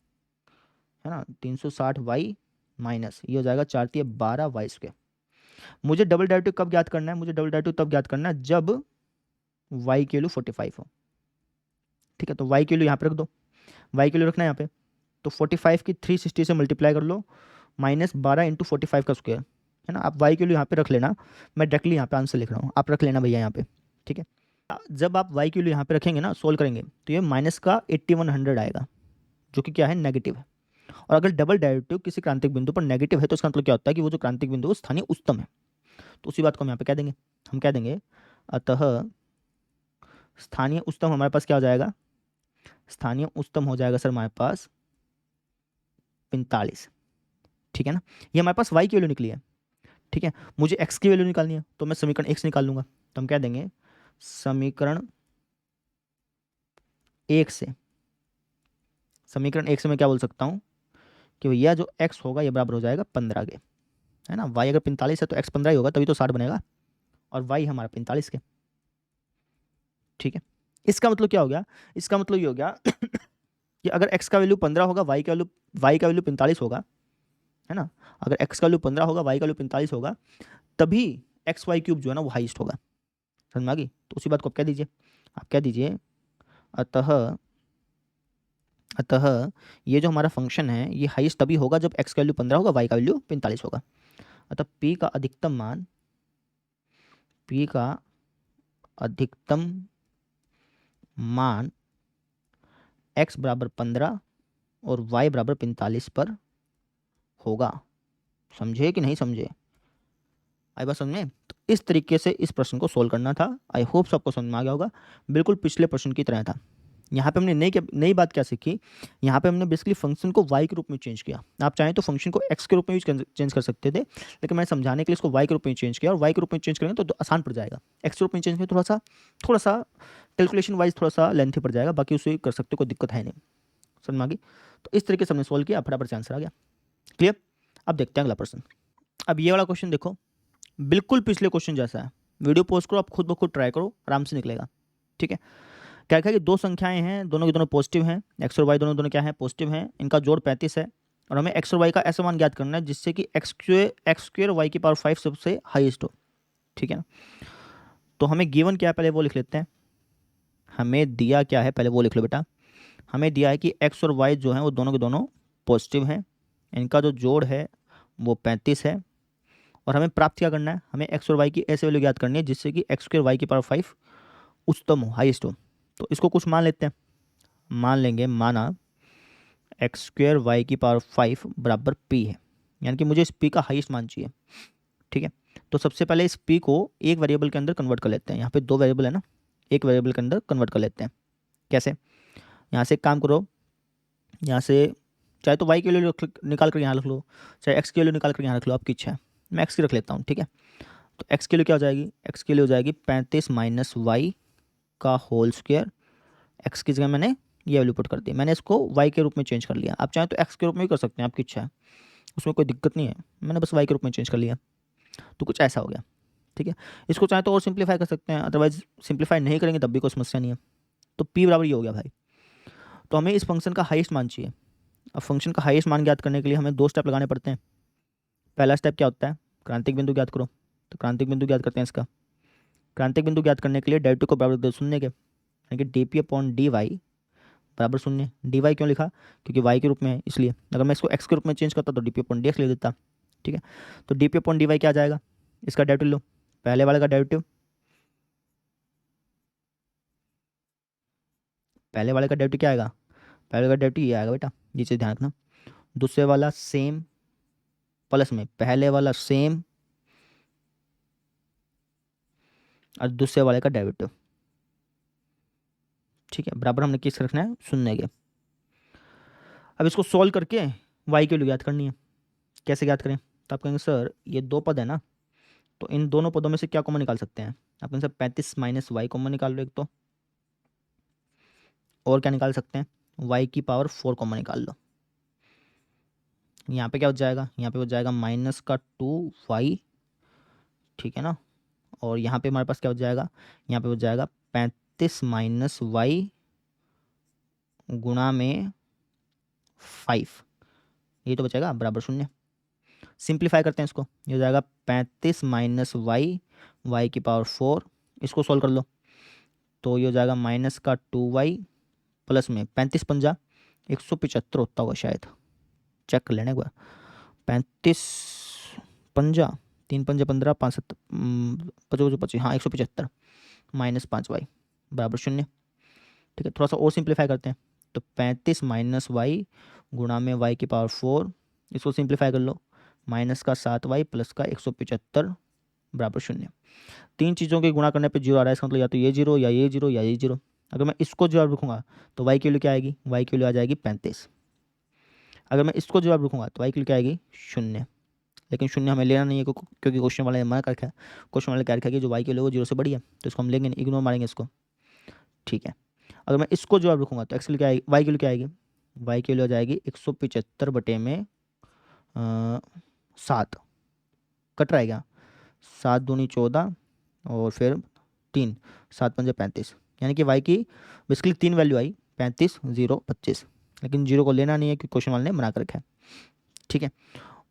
है ना, 360 वाई माइनस ये हो जाएगा 4 तिया 12 वाई स्क्वायर। मुझे डबल डेरिवेटिव कब ज्ञात करना है, मुझे डबल डेरिवेटिव तब ज्ञात करना है जब वाई की वैल्यू 45 हो। ठीक है, तो वाई की वैल्यू यहाँ पे रख दो, वाई की वैल्यू रखना है यहाँ पे। तो 45 की 360 से मल्टीप्लाई कर लो, माइनस 12 इंटू 45 का स्क्वायर, है ना। आप वाई की वैल्यू यहाँ पे रख लेना, मैं डायरेक्टली यहाँ पे आंसर लिख रहा हूँ, आप रख लेना भैया यहाँ पे। ठीक है, जब आप वाई की वैल्यू यहाँ पे रखेंगे ना, सोल्व करेंगे, तो ये माइनस का 8100 आएगा, जो कि क्या है, नेगेटिव है। और अगर डबल डेरिवेटिव किसी क्रांतिक बिंदु पर नेगेटिव है तो इसका मतलब क्या होता है कि वो जो क्रांतिक बिंदु है स्थानीय उच्चतम है। तो उसी बात को हम यहाँ पे कह देंगे, हम कह देंगे अतः स्थानीय उच्चतम हमारे पास क्या हो जाएगा, स्थानीय उच्चतम हो जाएगा सर हमारे पास 45। ठीक है ना, ये हमारे पास y की वैल्यू निकली है। ठीक है, मुझे x की वैल्यू निकालनी है, तो मैं समीकरण x निकाल लूंगा। तो हम कह देंगे समीकरण 1 से, समीकरण 1 से मैं क्या बोल सकता हूँ कि भैया जो x होगा ये बराबर हो जाएगा 15 के, है ना। y अगर 45 है तो x 15 ही होगा, तभी तो 60 बनेगा, और y हमारा 45 के। ठीक है, इसका मतलब क्या हो गया, इसका मतलब ये हो गया कि अगर x का वैल्यू 15 होगा, y का वैल्यू 45 होगा, है ना। अगर x का वैल्यू 15 होगा, y का वैल्यू 45 होगा, तभी एक्स वाई क्यूब जो है ना वो हाईएस्ट होगा। समझ में आ गई। तो उसी बात को आप कह दीजिए, आप कह दीजिए अतः अतः ये जो हमारा फंक्शन है ये हाईएस्ट तभी होगा जब x का वैल्यू 15 होगा, y का वैल्यू 45 होगा। अतः p का अधिकतम मान, p का अधिकतम मान x बराबर 15 और y बराबर 45 पर होगा। समझे कि नहीं समझे, आई बात समझ में। तो इस तरीके से इस प्रश्न को सोल्व करना था। आई होप सबको समझ में आ गया होगा, बिल्कुल पिछले प्रश्न की तरह था। यहाँ पे हमने नई बात क्या सीखी, यहाँ पे हमने बेसिकली फंक्शन को y के रूप में चेंज किया। आप चाहें तो फंक्शन को x के रूप में भी चेंज कर सकते थे, लेकिन मैंने समझाने के लिए इसको y के रूप में चेंज किया, और y के रूप में चेंज करेंगे तो आसान पड़ जाएगा। x के रूप में चेंज करें थोड़ा सा कैलकुलेशन वाइज थोड़ा सा लेंथी पड़ जाएगा, बाकी उसे कर सकते, कोई दिक्कत है नहीं। समझ में आ गई। तो इस तरीके से हमने सोल्व किया, फटाफट से आंसर आ गया। क्लियर। अब देखते हैं अगला प्रश्न। अब ये वाला क्वेश्चन देखो, बिल्कुल पिछले क्वेश्चन जैसा है। वीडियो पोस्ट करो, आप खुद ब खुद ट्राई करो, आराम से निकलेगा। ठीक है, क्या है कि दो संख्याएं हैं, दोनों की दोनों पॉजिटिव हैं, एक्स और वाई दोनों दोनों क्या है, पॉजिटिव हैं, इनका जोड़ 35 है, और हमें एक्स और वाई का ऐसा मान ज्ञात करना है जिससे कि एक्स स्क्वेयर वाई की पावर 5 सबसे हाईएस्ट हो। ठीक है ना, तो हमें गिवन क्या है पहले वो लिख लेते हैं। हमें दिया क्या है पहले वो लिख लो बेटा। हमें दिया है कि एक्स और वाई जो है वो दोनों के दोनों पॉजिटिव हैं, इनका जो जोड़ है वो 35 है, और हमें प्राप्त क्या करना है, हमें एक्स और वाई की ऐसे वैल्यू ज्ञात करनी है जिससे कि एक्स स्क्वेयर वाई की पावर 5 उच्चतम हो, हाईएस्ट हो। तो इसको कुछ मान लेते हैं, मान लेंगे, माना एक्स स्क्वेयर वाई की पावर 5 बराबर p है, यानी कि मुझे इस p का हाईएस्ट मान चाहिए। ठीक है। तो सबसे पहले इस p को एक वेरिएबल के अंदर कन्वर्ट कर लेते हैं। यहाँ पे दो वेरिएबल है ना, एक वेरिएबल के अंदर कन्वर्ट कर लेते हैं। कैसे? यहाँ से एक काम करो, यहाँ से चाहे तो y की वैल्यू निकाल कर यहाँ रख लो, चाहे x की वैल्यू निकाल कर यहाँ रख लो, आपकी इच्छा है। मैं x की रख लेता हूँ, ठीक है। तो x की वैल्यू क्या हो जाएगी? x की वैल्यू हो जाएगी 35 माइनस वाई का होल स्क्वायर। x की जगह मैंने ये वैल्यू पुट कर दी, मैंने इसको y के रूप में चेंज कर लिया। आप चाहें तो x के रूप में भी कर सकते हैं, आपकी इच्छा है, उसमें कोई दिक्कत नहीं है। मैंने बस y के रूप में चेंज कर लिया, तो कुछ ऐसा हो गया, ठीक है। इसको चाहे तो और सिंप्लीफाई कर सकते हैं, अदरवाइज सिंप्लीफाई नहीं करेंगे तब भी कोई समस्या नहीं है। तो p बराबर ये हो गया भाई। तो हमें इस फंक्शन का हाईएस्ट मान चाहिए। अब फंक्शन का हाईएस्ट मान ज्ञात करने के लिए हमें दो स्टेप लगाने पड़ते हैं। पहला स्टेप क्या होता है? क्रांतिक बिंदु ज्ञात करो। तो क्रांतिक बिंदु ज्ञात करते हैं इसका। क्रांतिक बिंदु ज्ञात करने के लिए डेरिवेटिव को बराबर दे शून्य के, यानी कि D P upon D Y बराबर शून्य। डी वाई क्यों लिखा? क्योंकि वाई के रूप में है इसलिए। अगर मैं इसको एक्स के रूप में चेंज करता तो D P upon D X लिख देता, ठीक है। तो D P upon D Y क्या आ जाएगा? इसका डेरिवेटिव लो, पहले वाले का डेरिवेटिव, पहले वाले का डेरिवेटिव क्या आएगा? पहले का डेरिवेटिव ये आएगा बेटा, ये चीज़ ध्यान रखना। दूसरे वाला सेम प्लस में पहले वाला सेम और दूसरे वाले का डेरिवेटिव, ठीक है। बराबर हमने किस रखना है? शून्य के। अब इसको सॉल्व करके y की वैल्यू ज्ञात करनी है। कैसे ज्ञात करें? तो आप कहेंगे सर ये दो पद है ना, तो इन दोनों पदों में से क्या कॉमन निकाल सकते हैं? आप कहेंगे सर 35 माइनस वाई कॉमन निकाल लो एक तो, और क्या निकाल सकते हैं? y की पावर 4 कॉमन निकाल लो। यहाँ पे क्या हो जाएगा? यहाँ पे हो जाएगा माइनस का 2y, ठीक है ना। और यहाँ पे हमारे पास क्या हो जाएगा? यहाँ पे हो जाएगा 35 माइनस वाई गुणा में 5, ये तो बचेगा बराबर शून्य। सिंप्लीफाई करते हैं इसको, ये हो जाएगा 35 माइनस वाई, वाई की पावर 4, इसको सॉल्व कर लो तो ये हो जाएगा माइनस का 2y प्लस में 35 पंजा 175 होता होगा शायद, चेक कर लेने एक बार। 35 पंजा 3 पंजा 15 5 7 55 25, हाँ 175 माइनस 5y बराबर शून्य, ठीक है। थोड़ा सा और सिंप्लीफाई करते हैं, तो 35 माइनस वाई गुणा में y की पावर 4, इसको सिंप्लीफाई कर लो, माइनस का 7y प्लस का 175 बराबर शून्य। तीन चीज़ों के गुणा करने पे जीरो आ रहा है, इसका मतलब या तो ये जीरो या ये जीरो या ये जीरो। अगर मैं इसको जवाब रखूँगा तो y की वैल्यू क्या आएगी? y की वैल्यू आ जाएगी 35। अगर मैं इसको जवाब रखूँगा तो y की वैल्यू क्या आएगी? शून्य। लेकिन शून्य हमें लेना नहीं है क्योंकि क्वेश्चन वाले ने मना कर रखा है। क्वेश्चन वाले क्या रखा है कि जो y की वैल्यू वो जीरो से बड़ी है, तो इसको हम लेंगे नहीं, इग्नोर मारेंगे इसको, ठीक है। अगर मैं इसको जवाब रखूँगा तो x की क्या आएगी? y की वैल्यू क्या आएगी? y की वैल्यू आ जाएगी 175 बटे में 7, कट रहा है क्या? 7 दूनी 14 और फिर 3, 7 पंजे 35, यानी कि y की बेसिकली 3 वैल्यू आई, 35 0 25। लेकिन जीरो को लेना नहीं है क्योंकि क्वेश्चन वाले ने मना कर रखा है, ठीक है।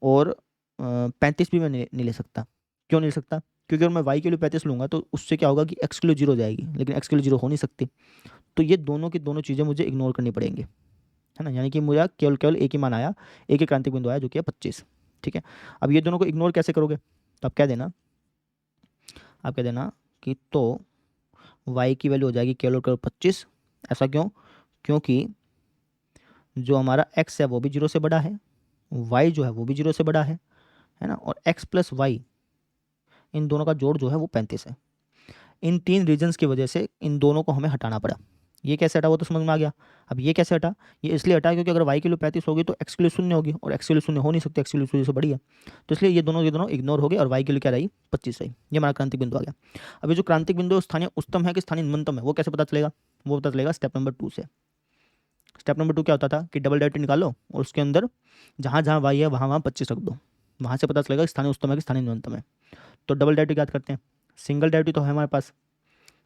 और 35 भी मैं नहीं ले सकता। क्यों नहीं ले सकता? क्योंकि अगर मैं y के लिए 35 लूँगा तो उससे क्या होगा कि x के लिए जीरो जाएगी, लेकिन x के लिए जीरो हो नहीं सकती। तो ये दोनों की दोनों चीज़ें मुझे इग्नोर करनी पड़ेंगी, है ना। यानी कि मुझे केवल केवल एक ही मान आया, एक ही क्रांतिक बिंदु आया जो कि है 25, ठीक है। अब ये दोनों को इग्नोर कैसे करोगे? तो आप कह देना कि तो y की वैल्यू हो जाएगी केवल केवल 25। ऐसा क्यों? क्योंकि जो हमारा x है वो भी जीरो से बड़ा है, y जो है वो भी जीरो से बड़ा है ना, और x प्लस वाई इन दोनों का जोड़ जो है वो 35 है। इन तीन रीजन्स की वजह से इन दोनों को हमें हटाना पड़ा। ये कैसे हटा वो तो समझ में आ गया। अब ये कैसे हटा? ये इसलिए हटा क्योंकि अगर y की वैल्यू 35 होगी तो x की वैल्यू शून्य होगी, और x की वैल्यू शून्य हो नहीं सकती, x की वैल्यू शून्य से बड़ी है। तो इसलिए ये दोनों इग्नोर हो गए और y की वैल्यू क्या रही? 25 रही। ये हमारा क्रांतिक बिंदु आ गया। अब ये जो क्रांतिक बिंदु स्थानीय उच्चतम है कि स्थानीय न्यूनतम है वो कैसे पता चलेगा? वो पता चलेगा स्टेप नंबर 2 से। स्टेप नंबर 2 क्या होता था कि डबल डेरिवेटिव निकालो और उसके अंदर जहाँ जहाँ y है वहाँ वहाँ 25 रख दो, वहाँ से पता चलेगा स्थानीय उच्चतम है कि स्थानीय न्यूनतम है। तो डबल डेरिवेटिव याद करते हैं। सिंगल डेरिवेटिव तो है हमारे पास,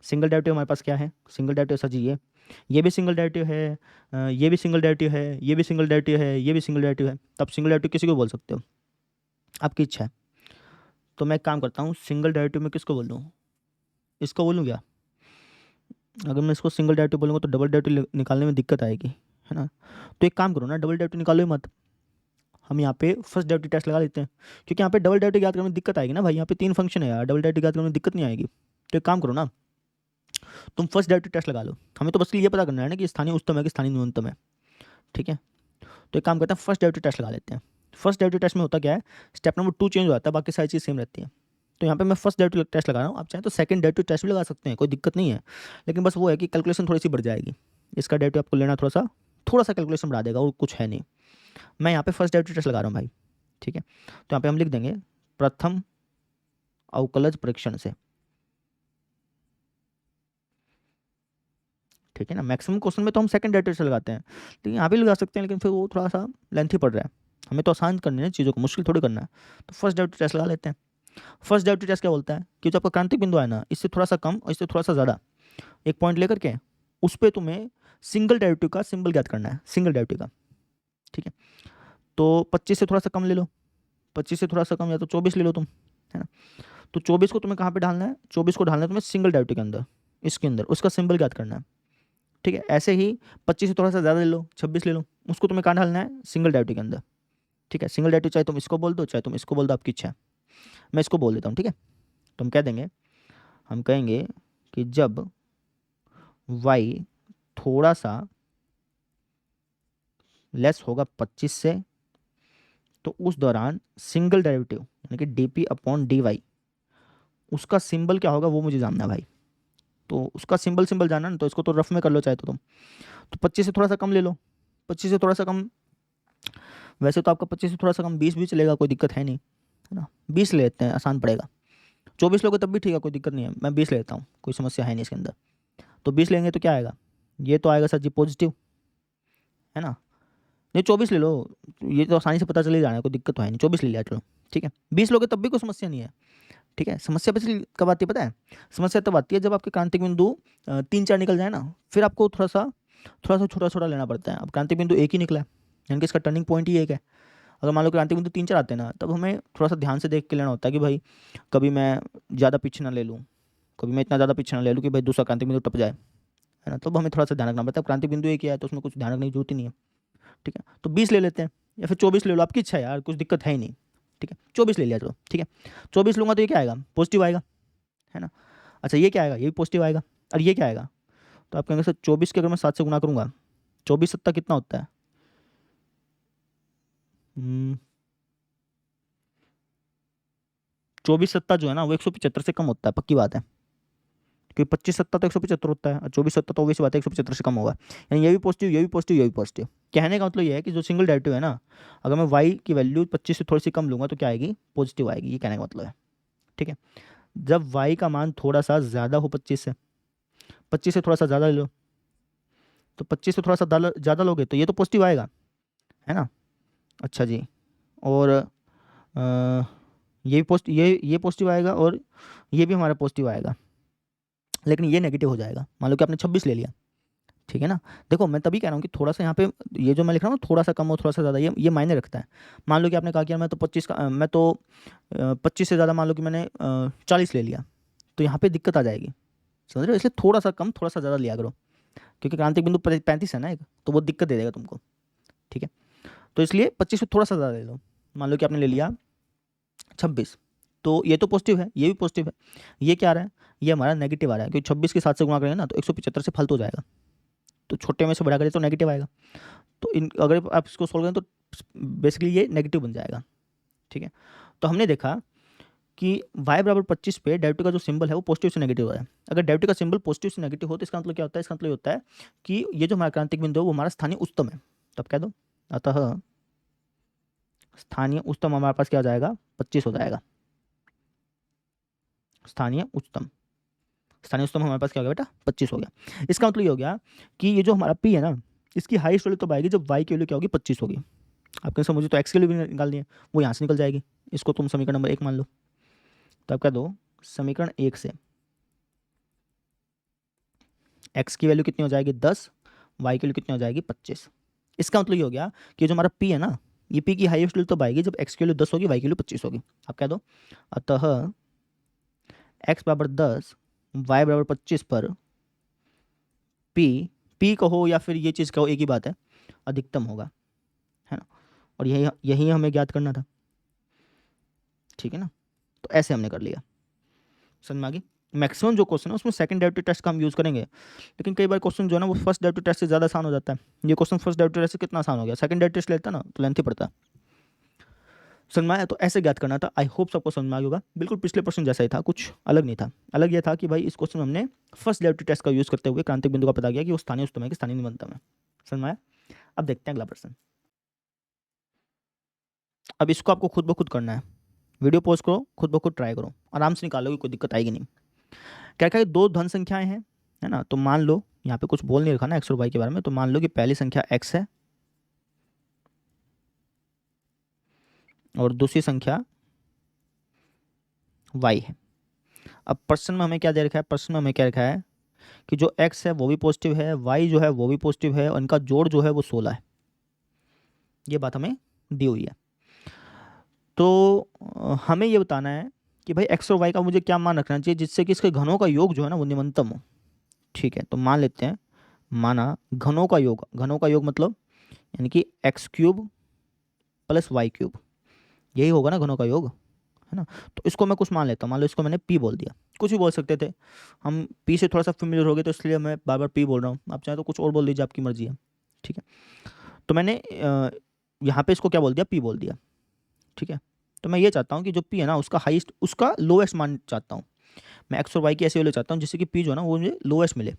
सिंगल डेरिवेटिव हमारे पास क्या है? सिंगल डेरिवेटिव सर जी ये भी सिंगल डेरिवेटिव है, ये भी सिंगल डेरिवेटिव है, ये भी सिंगल डेरिवेटिव है, ये भी सिंगल डेरिवेटिव है। तब सिंगल डेरिवेटिव किसी को बोल सकते हो, आपकी इच्छा है। तो मैं एक काम करता हूँ, सिंगल डेरिवेटिव में किसको बोल दूँ? इसको बोलूँ क्या? अगर मैं इसको सिंगल डेरिवेटिव बोलूँगा तो डबल डेरिवेटिव निकालने में दिक्कत आएगी, है ना। तो एक काम करो ना, डबल डेरिवेटिव निकालो ही मत, हम यहाँ पे फर्स्ट डेरिवेटिव टेस्ट लगा लेते हैं, क्योंकि यहाँ पे डबल डेरिवेटिव याद करने में दिक्कत आएगी ना भाई। यहाँ पे 3 फंक्शन है यार, डबल डेरिवेटिव याद करने में दिक्कत नहीं आएगी। तो एक काम करो ना, तुम फर्स्ट डेरिवेटिव टेस्ट लगा लो। हमें तो बस ये पता करना है ना कि स्थानीय उच्चतम है कि स्थानीय न्यूनतम है, ठीक है। तो एक काम करते हैं, फर्स्ट डेरिवेटिव टेस्ट लगा लेते हैं। फर्स्ट डेरिवेटिव टेस्ट में होता क्या है, स्टेप नंबर 2 चेंज हो जाता है, बाकी सारी चीज़ सेम रहती है। तो यहाँ पे मैं फर्स्ट डेरिवेटिव टेस्ट लगा रहा हूँ, आप चाहें तो सेकंड डेरिवेटिव टेस्ट भी लगा सकते हैं, कोई दिक्कत नहीं है, लेकिन बस वो है कि कैलकुलेशन थोड़ी सी बढ़ जाएगी। इसका डेरिवेटिव आपको लेना थोड़ा सा कैलकुलेशन बढ़ा देगा, और कुछ है नहीं। मैं यहाँ पे फर्स्ट डेरिवेटिव टेस्ट लगा रहा हूँ भाई, ठीक है। तो यहाँ पे हम लिख देंगे प्रथम अवकलज परीक्षण से, ठीक है ना। मैक्सिमम क्वेश्चन में तो हम सेकंड डेरिवेटिव टेस्ट लगाते हैं, लेकिन यहाँ भी लगा सकते हैं, लेकिन फिर वो थोड़ा सा लेंथी पड़ रहा है, हमें तो आसान करनी है चीज़ों को, मुश्किल थोड़ी करना है। तो फर्स्ट डेरिवेटिव टेस्ट लगा लेते हैं। फर्स्ट डेरिवेटिव टेस्ट क्या बोलता है कि जो आपका क्रांतिक बिंदु है ना, इससे थोड़ा सा कम और इससे थोड़ा सा ज़्यादा एक पॉइंट लेकर के उस पर तुम्हें सिंगल डेरिवेटिव का सिंबल ज्ञात करना है, सिंगल डेरिवेटिव का, ठीक है। तो 25 से थोड़ा सा कम ले लो, 25 से थोड़ा सा कम, या तो 24 ले लो तुम, है ना। तो 24 को तुम्हें कहाँ पे डालना है, 24 को डालना है तुम्हें सिंगल डेरिवेटिव के अंदर, इसके अंदर उसका सिंबल ज्ञात करना है, ठीक है। ऐसे ही 25 से थोड़ा सा ज़्यादा ले लो, 26 ले लो, उसको तुम्हें कहाँ डालना है, सिंगल डेरिवेटिव के अंदर, ठीक है। सिंगल डेरिवेटिव चाहे तुम इसको बोल दो, चाहे तुम इसको बोल दो, आपकी इच्छा है। मैं इसको बोल देता हूँ, ठीक है। तो हम कह देंगे, हम कहेंगे कि जब y थोड़ा सा लेस होगा 25 से, तो उस दौरान सिंगल डेरिवेटिव यानी कि डी अपॉन डी उसका सिंबल क्या होगा वो मुझे जानना है भाई। तो उसका सिंबल जानना ना, तो इसको तो रफ में कर लो चाहे तो तुम। तो 25 से थोड़ा सा कम ले लो, 25 से थोड़ा सा कम, वैसे तो आपका 25 से थोड़ा सा कम 20 भी चलेगा, कोई दिक्कत है नहीं, है ना। 20 ले लेते हैं, आसान पड़ेगा। 24 लोगे तब भी ठीक है, कोई दिक्कत नहीं है, मैं 20 ले लेता हूँ, कोई समस्या है नहीं इसके अंदर। तो 20 लेंगे तो क्या आएगा, ये तो आएगा सर जी पॉजिटिव, है ना। ये 24 ले लो, ये तो आसानी से पता चल ही जाना है, कोई दिक्कत तो है नहीं, 24 ले लिया चलो, ठीक है। 20 लोगे तब भी कोई समस्या नहीं है, ठीक है। समस्या बस कब आती है पता है, समस्या तब आती है जब आपके क्रांतिक बिंदु 3-4 निकल जाए ना, फिर आपको थोड़ा सा छोटा छोटा लेना पड़ता है। अब क्रांतिक बिंदु एक ही निकला है, यानी कि इसका टर्निंग पॉइंट ही एक है। अगर मान लो क्रांतिक बिंदु 3-4 आते हैं ना, तब हमें थोड़ा सा ध्यान से देख के लेना होता है कि भाई कभी मैं ज़्यादा पीछे ना ले लूँ, कभी मैं इतना ज़्यादा पीछे ना ले लूँ कि भाई दूसरा क्रांतिक बिंदु टप जाए, है ना। तो हमें थोड़ा सा ध्यान रखना पड़ता है। क्रांतिक बिंदु एक ही है तो उसमें कुछ ध्यान रखने की जरूरत ही नहीं है, ठीक है। तो 20 ले लेते हैं, या फिर 24 ले लो, आपकी इच्छा है यार, कुछ दिक्कत है ही नहीं, ठीक है। 24 ले लिया चलो, ठीक है। 24 लूँगा तो ये क्या आएगा, पॉजिटिव आएगा, है ना। अच्छा ये क्या आएगा, ये भी पॉजिटिव आएगा। और ये क्या आएगा, तो आप कहेंगे सर 24 के अगर मैं 7 से गुना करूँगा, 24 सत्ता कितना होता है, 24 सत्ता जो है ना वो 175 से कम होता है, पक्की बात है। क्योंकि 25 सत्ता तो 175 होता है, और 24 सत्ता तो ऑब्वियस बात है 175 से कम होगा। यानी ये भी पॉजिटिव, ये भी पॉजिटिव, ये भी पॉजिटिव। कहने का मतलब ये है कि जो सिंगल डेरिवेटिव है ना, अगर मैं y की वैल्यू 25 से थोड़ी सी कम लूँगा तो क्या आएगी, पॉजिटिव आएगी, ये कहने का मतलब है, ठीक है। जब y का मान थोड़ा सा ज़्यादा हो 25 से, 25 से थोड़ा सा ज़्यादा ले लो, तो 25 से थोड़ा सा ज़्यादा लोगे तो ये तो पॉजिटिव आएगा, है ना। अच्छा जी, और ये पॉजिटिव आएगा, और ये भी हमारा पॉजिटिव आएगा, लेकिन ये नेगेटिव हो जाएगा। मान लो कि आपने 26 ले लिया, ठीक है ना। देखो मैं तभी कह रहा हूँ कि थोड़ा सा यहाँ पे ये जो मैं लिख रहा हूँ थोड़ा सा कम हो थोड़ा सा ज़्यादा, ये मायने रखता है। मान लो कि आपने कहा कि यार मैं तो 25 से ज़्यादा, मान लो कि मैंने 40 ले लिया, तो यहाँ पे दिक्कत आ जाएगी, समझ रहे हो। इसलिए थोड़ा सा कम थोड़ा सा ज़्यादा लिया करो, क्योंकि क्रांतिक बिंदु 35 है ना एक, तो वो दिक्कत दे देगा तुमको, ठीक है। तो इसलिए 25 से थोड़ा सा ज़्यादा ले लो। मान लो कि आपने ले लिया 26, तो ये तो पॉजिटिव है, ये भी पॉजिटिव है, ये क्या आ रहा है, ये हमारा नेगेटिव आ रहा है, क्योंकि 26 के 7 से गुणा करेंगे ना तो 175 से फालतू हो जाएगा, तो छोटे में से बड़ा करें तो नेगेटिव आएगा। तो अगर आप इसको सोल्व करें तो बेसिकली ये नेगेटिव बन जाएगा, ठीक है। तो हमने देखा कि y बराबर 25 पे डेरिवेटिव का जो सिंबल है वो पॉजिटिव से नेगेटिव हो रहा है। अगर डेरिवेटिव का सिंबल पॉजिटिव से नेगेटिव हो तो इसका मतलब क्या होता है, इसका मतलब ये होता है कि ये जो हमारा क्रांतिक बिंदु है वो हमारा स्थानीय उच्चतम है। तो आप कह दो, अतः स्थानीय उच्चतम हमारे पास क्या हो जाएगा, 25 हो जाएगा। स्थानीय उच्चतम हमारे पास क्या हो गया बेटा, 25 हो गया। इसका मतलब ये हो गया कि ये जो हमारा p है ना, इसकी हाईएस्ट वैल्यू तब आएगी जब y की वैल्यू क्या होगी, 25 होगी। आपके समझ मुझे तो x की वैल्यू भी निकालनी है, वो यहाँ से निकल जाएगी। इसको तुम समीकरण नंबर 1 मान लो। तो आप कह दो समीकरण 1 से x की वैल्यू कितनी हो जाएगी 10, y की वैल्यू कितनी हो जाएगी 25। इसका मतलब ये हो गया कि जो हमारा p है ना, ये p की हाईएस्ट वैल्यू तब आएगी जब x की वैल्यू 10 होगी, y की वैल्यू 25 होगी। आप कह दो अतः x बराबर 10 y बराबर 25 पर p कहो या फिर ये चीज़ कहो, एक ही बात है, अधिकतम होगा, है ना। और यही हमें ज्ञात करना था, ठीक है ना। तो ऐसे हमने कर लिया, समझ में आ गई। मैक्सिमम जो क्वेश्चन है उसमें सेकंड डेरिवेटिव टेस्ट का हम यूज़ करेंगे, लेकिन कई बार क्वेश्चन जो है ना वो फर्स्ट डेरिवेटिव टेस्ट से ज़्यादा आसान हो जाता है। ये क्वेश्चन फर्स्ट डेरिवेटिव टेस्ट से कितना आसान हो गया, सेकंड डेरिवेटिव टेस्ट लेता ना तो लेंथी पड़ता है। समझ में आया? तो ऐसे ज्ञात करना था। आई होप सबको समझ में आ गया होगा। बिल्कुल पिछले प्रश्न जैसा ही था, कुछ अलग नहीं था। अलग यह था कि भाई इस क्वेश्चन में हमने फर्स्ट डेरिवेटिव टेस्ट का यूज करते हुए क्रांतिक बिंदु का पता किया कि वो स्थानीय उष्णता है कि स्थानीय निमंत्रण है। समझ में आया? अब देखते हैं अगला प्रश्न। अब इसको आपको खुद ब खुद करना है। वीडियो पॉज करो, खुद ब खुद ट्राई करो, आराम से निकालोगे, कोई दिक्कत आएगी नहीं। क्या क्या दो धन संख्याएं हैं, है ना? तो मान लो यहाँ पे कुछ बोल नहीं रखा ना एक्स और वाई के बारे में, तो मान लो कि पहली संख्या एक्स है और दूसरी संख्या वाई है। अब प्रश्न में हमें क्या दे रखा है? प्रश्न में हमें क्या रखा है कि जो एक्स है वो भी पॉजिटिव है, वाई जो है वो भी पॉजिटिव है, और इनका जोड़ जो है वो 16 है। ये बात हमें दी हुई है। तो हमें ये बताना है कि भाई एक्स और वाई का मुझे क्या मान रखना चाहिए जिससे कि इसके घनों का योग जो है ना वो निम्नतम हो। ठीक है, तो मान लेते हैं, माना घनों का योग, घनों का योग मतलब यानी कि X cube plus Y cube, यही होगा ना घनों का योग, है ना? तो इसको मैं कुछ मान लेता हूँ, मान लो इसको मैंने पी बोल दिया। कुछ भी बोल सकते थे, हम पी से थोड़ा सा फेमिलियर हो गए तो इसलिए मैं बार बार पी बोल रहा हूँ। आप चाहें तो कुछ और बोल दीजिए, आपकी मर्जी है। ठीक है, तो मैंने यहाँ पे इसको क्या बोल दिया? पी बोल दिया। ठीक है, तो मैं ये चाहता हूँ कि जो पी है ना उसका हाईएस्ट, उसका लोएस्ट मान चाहता हूँ। मैं एक्स और वाई की ऐसी वैल्यू चाहता हूँ जिससे कि पी जो है ना वो मुझे लोएस्ट मिले।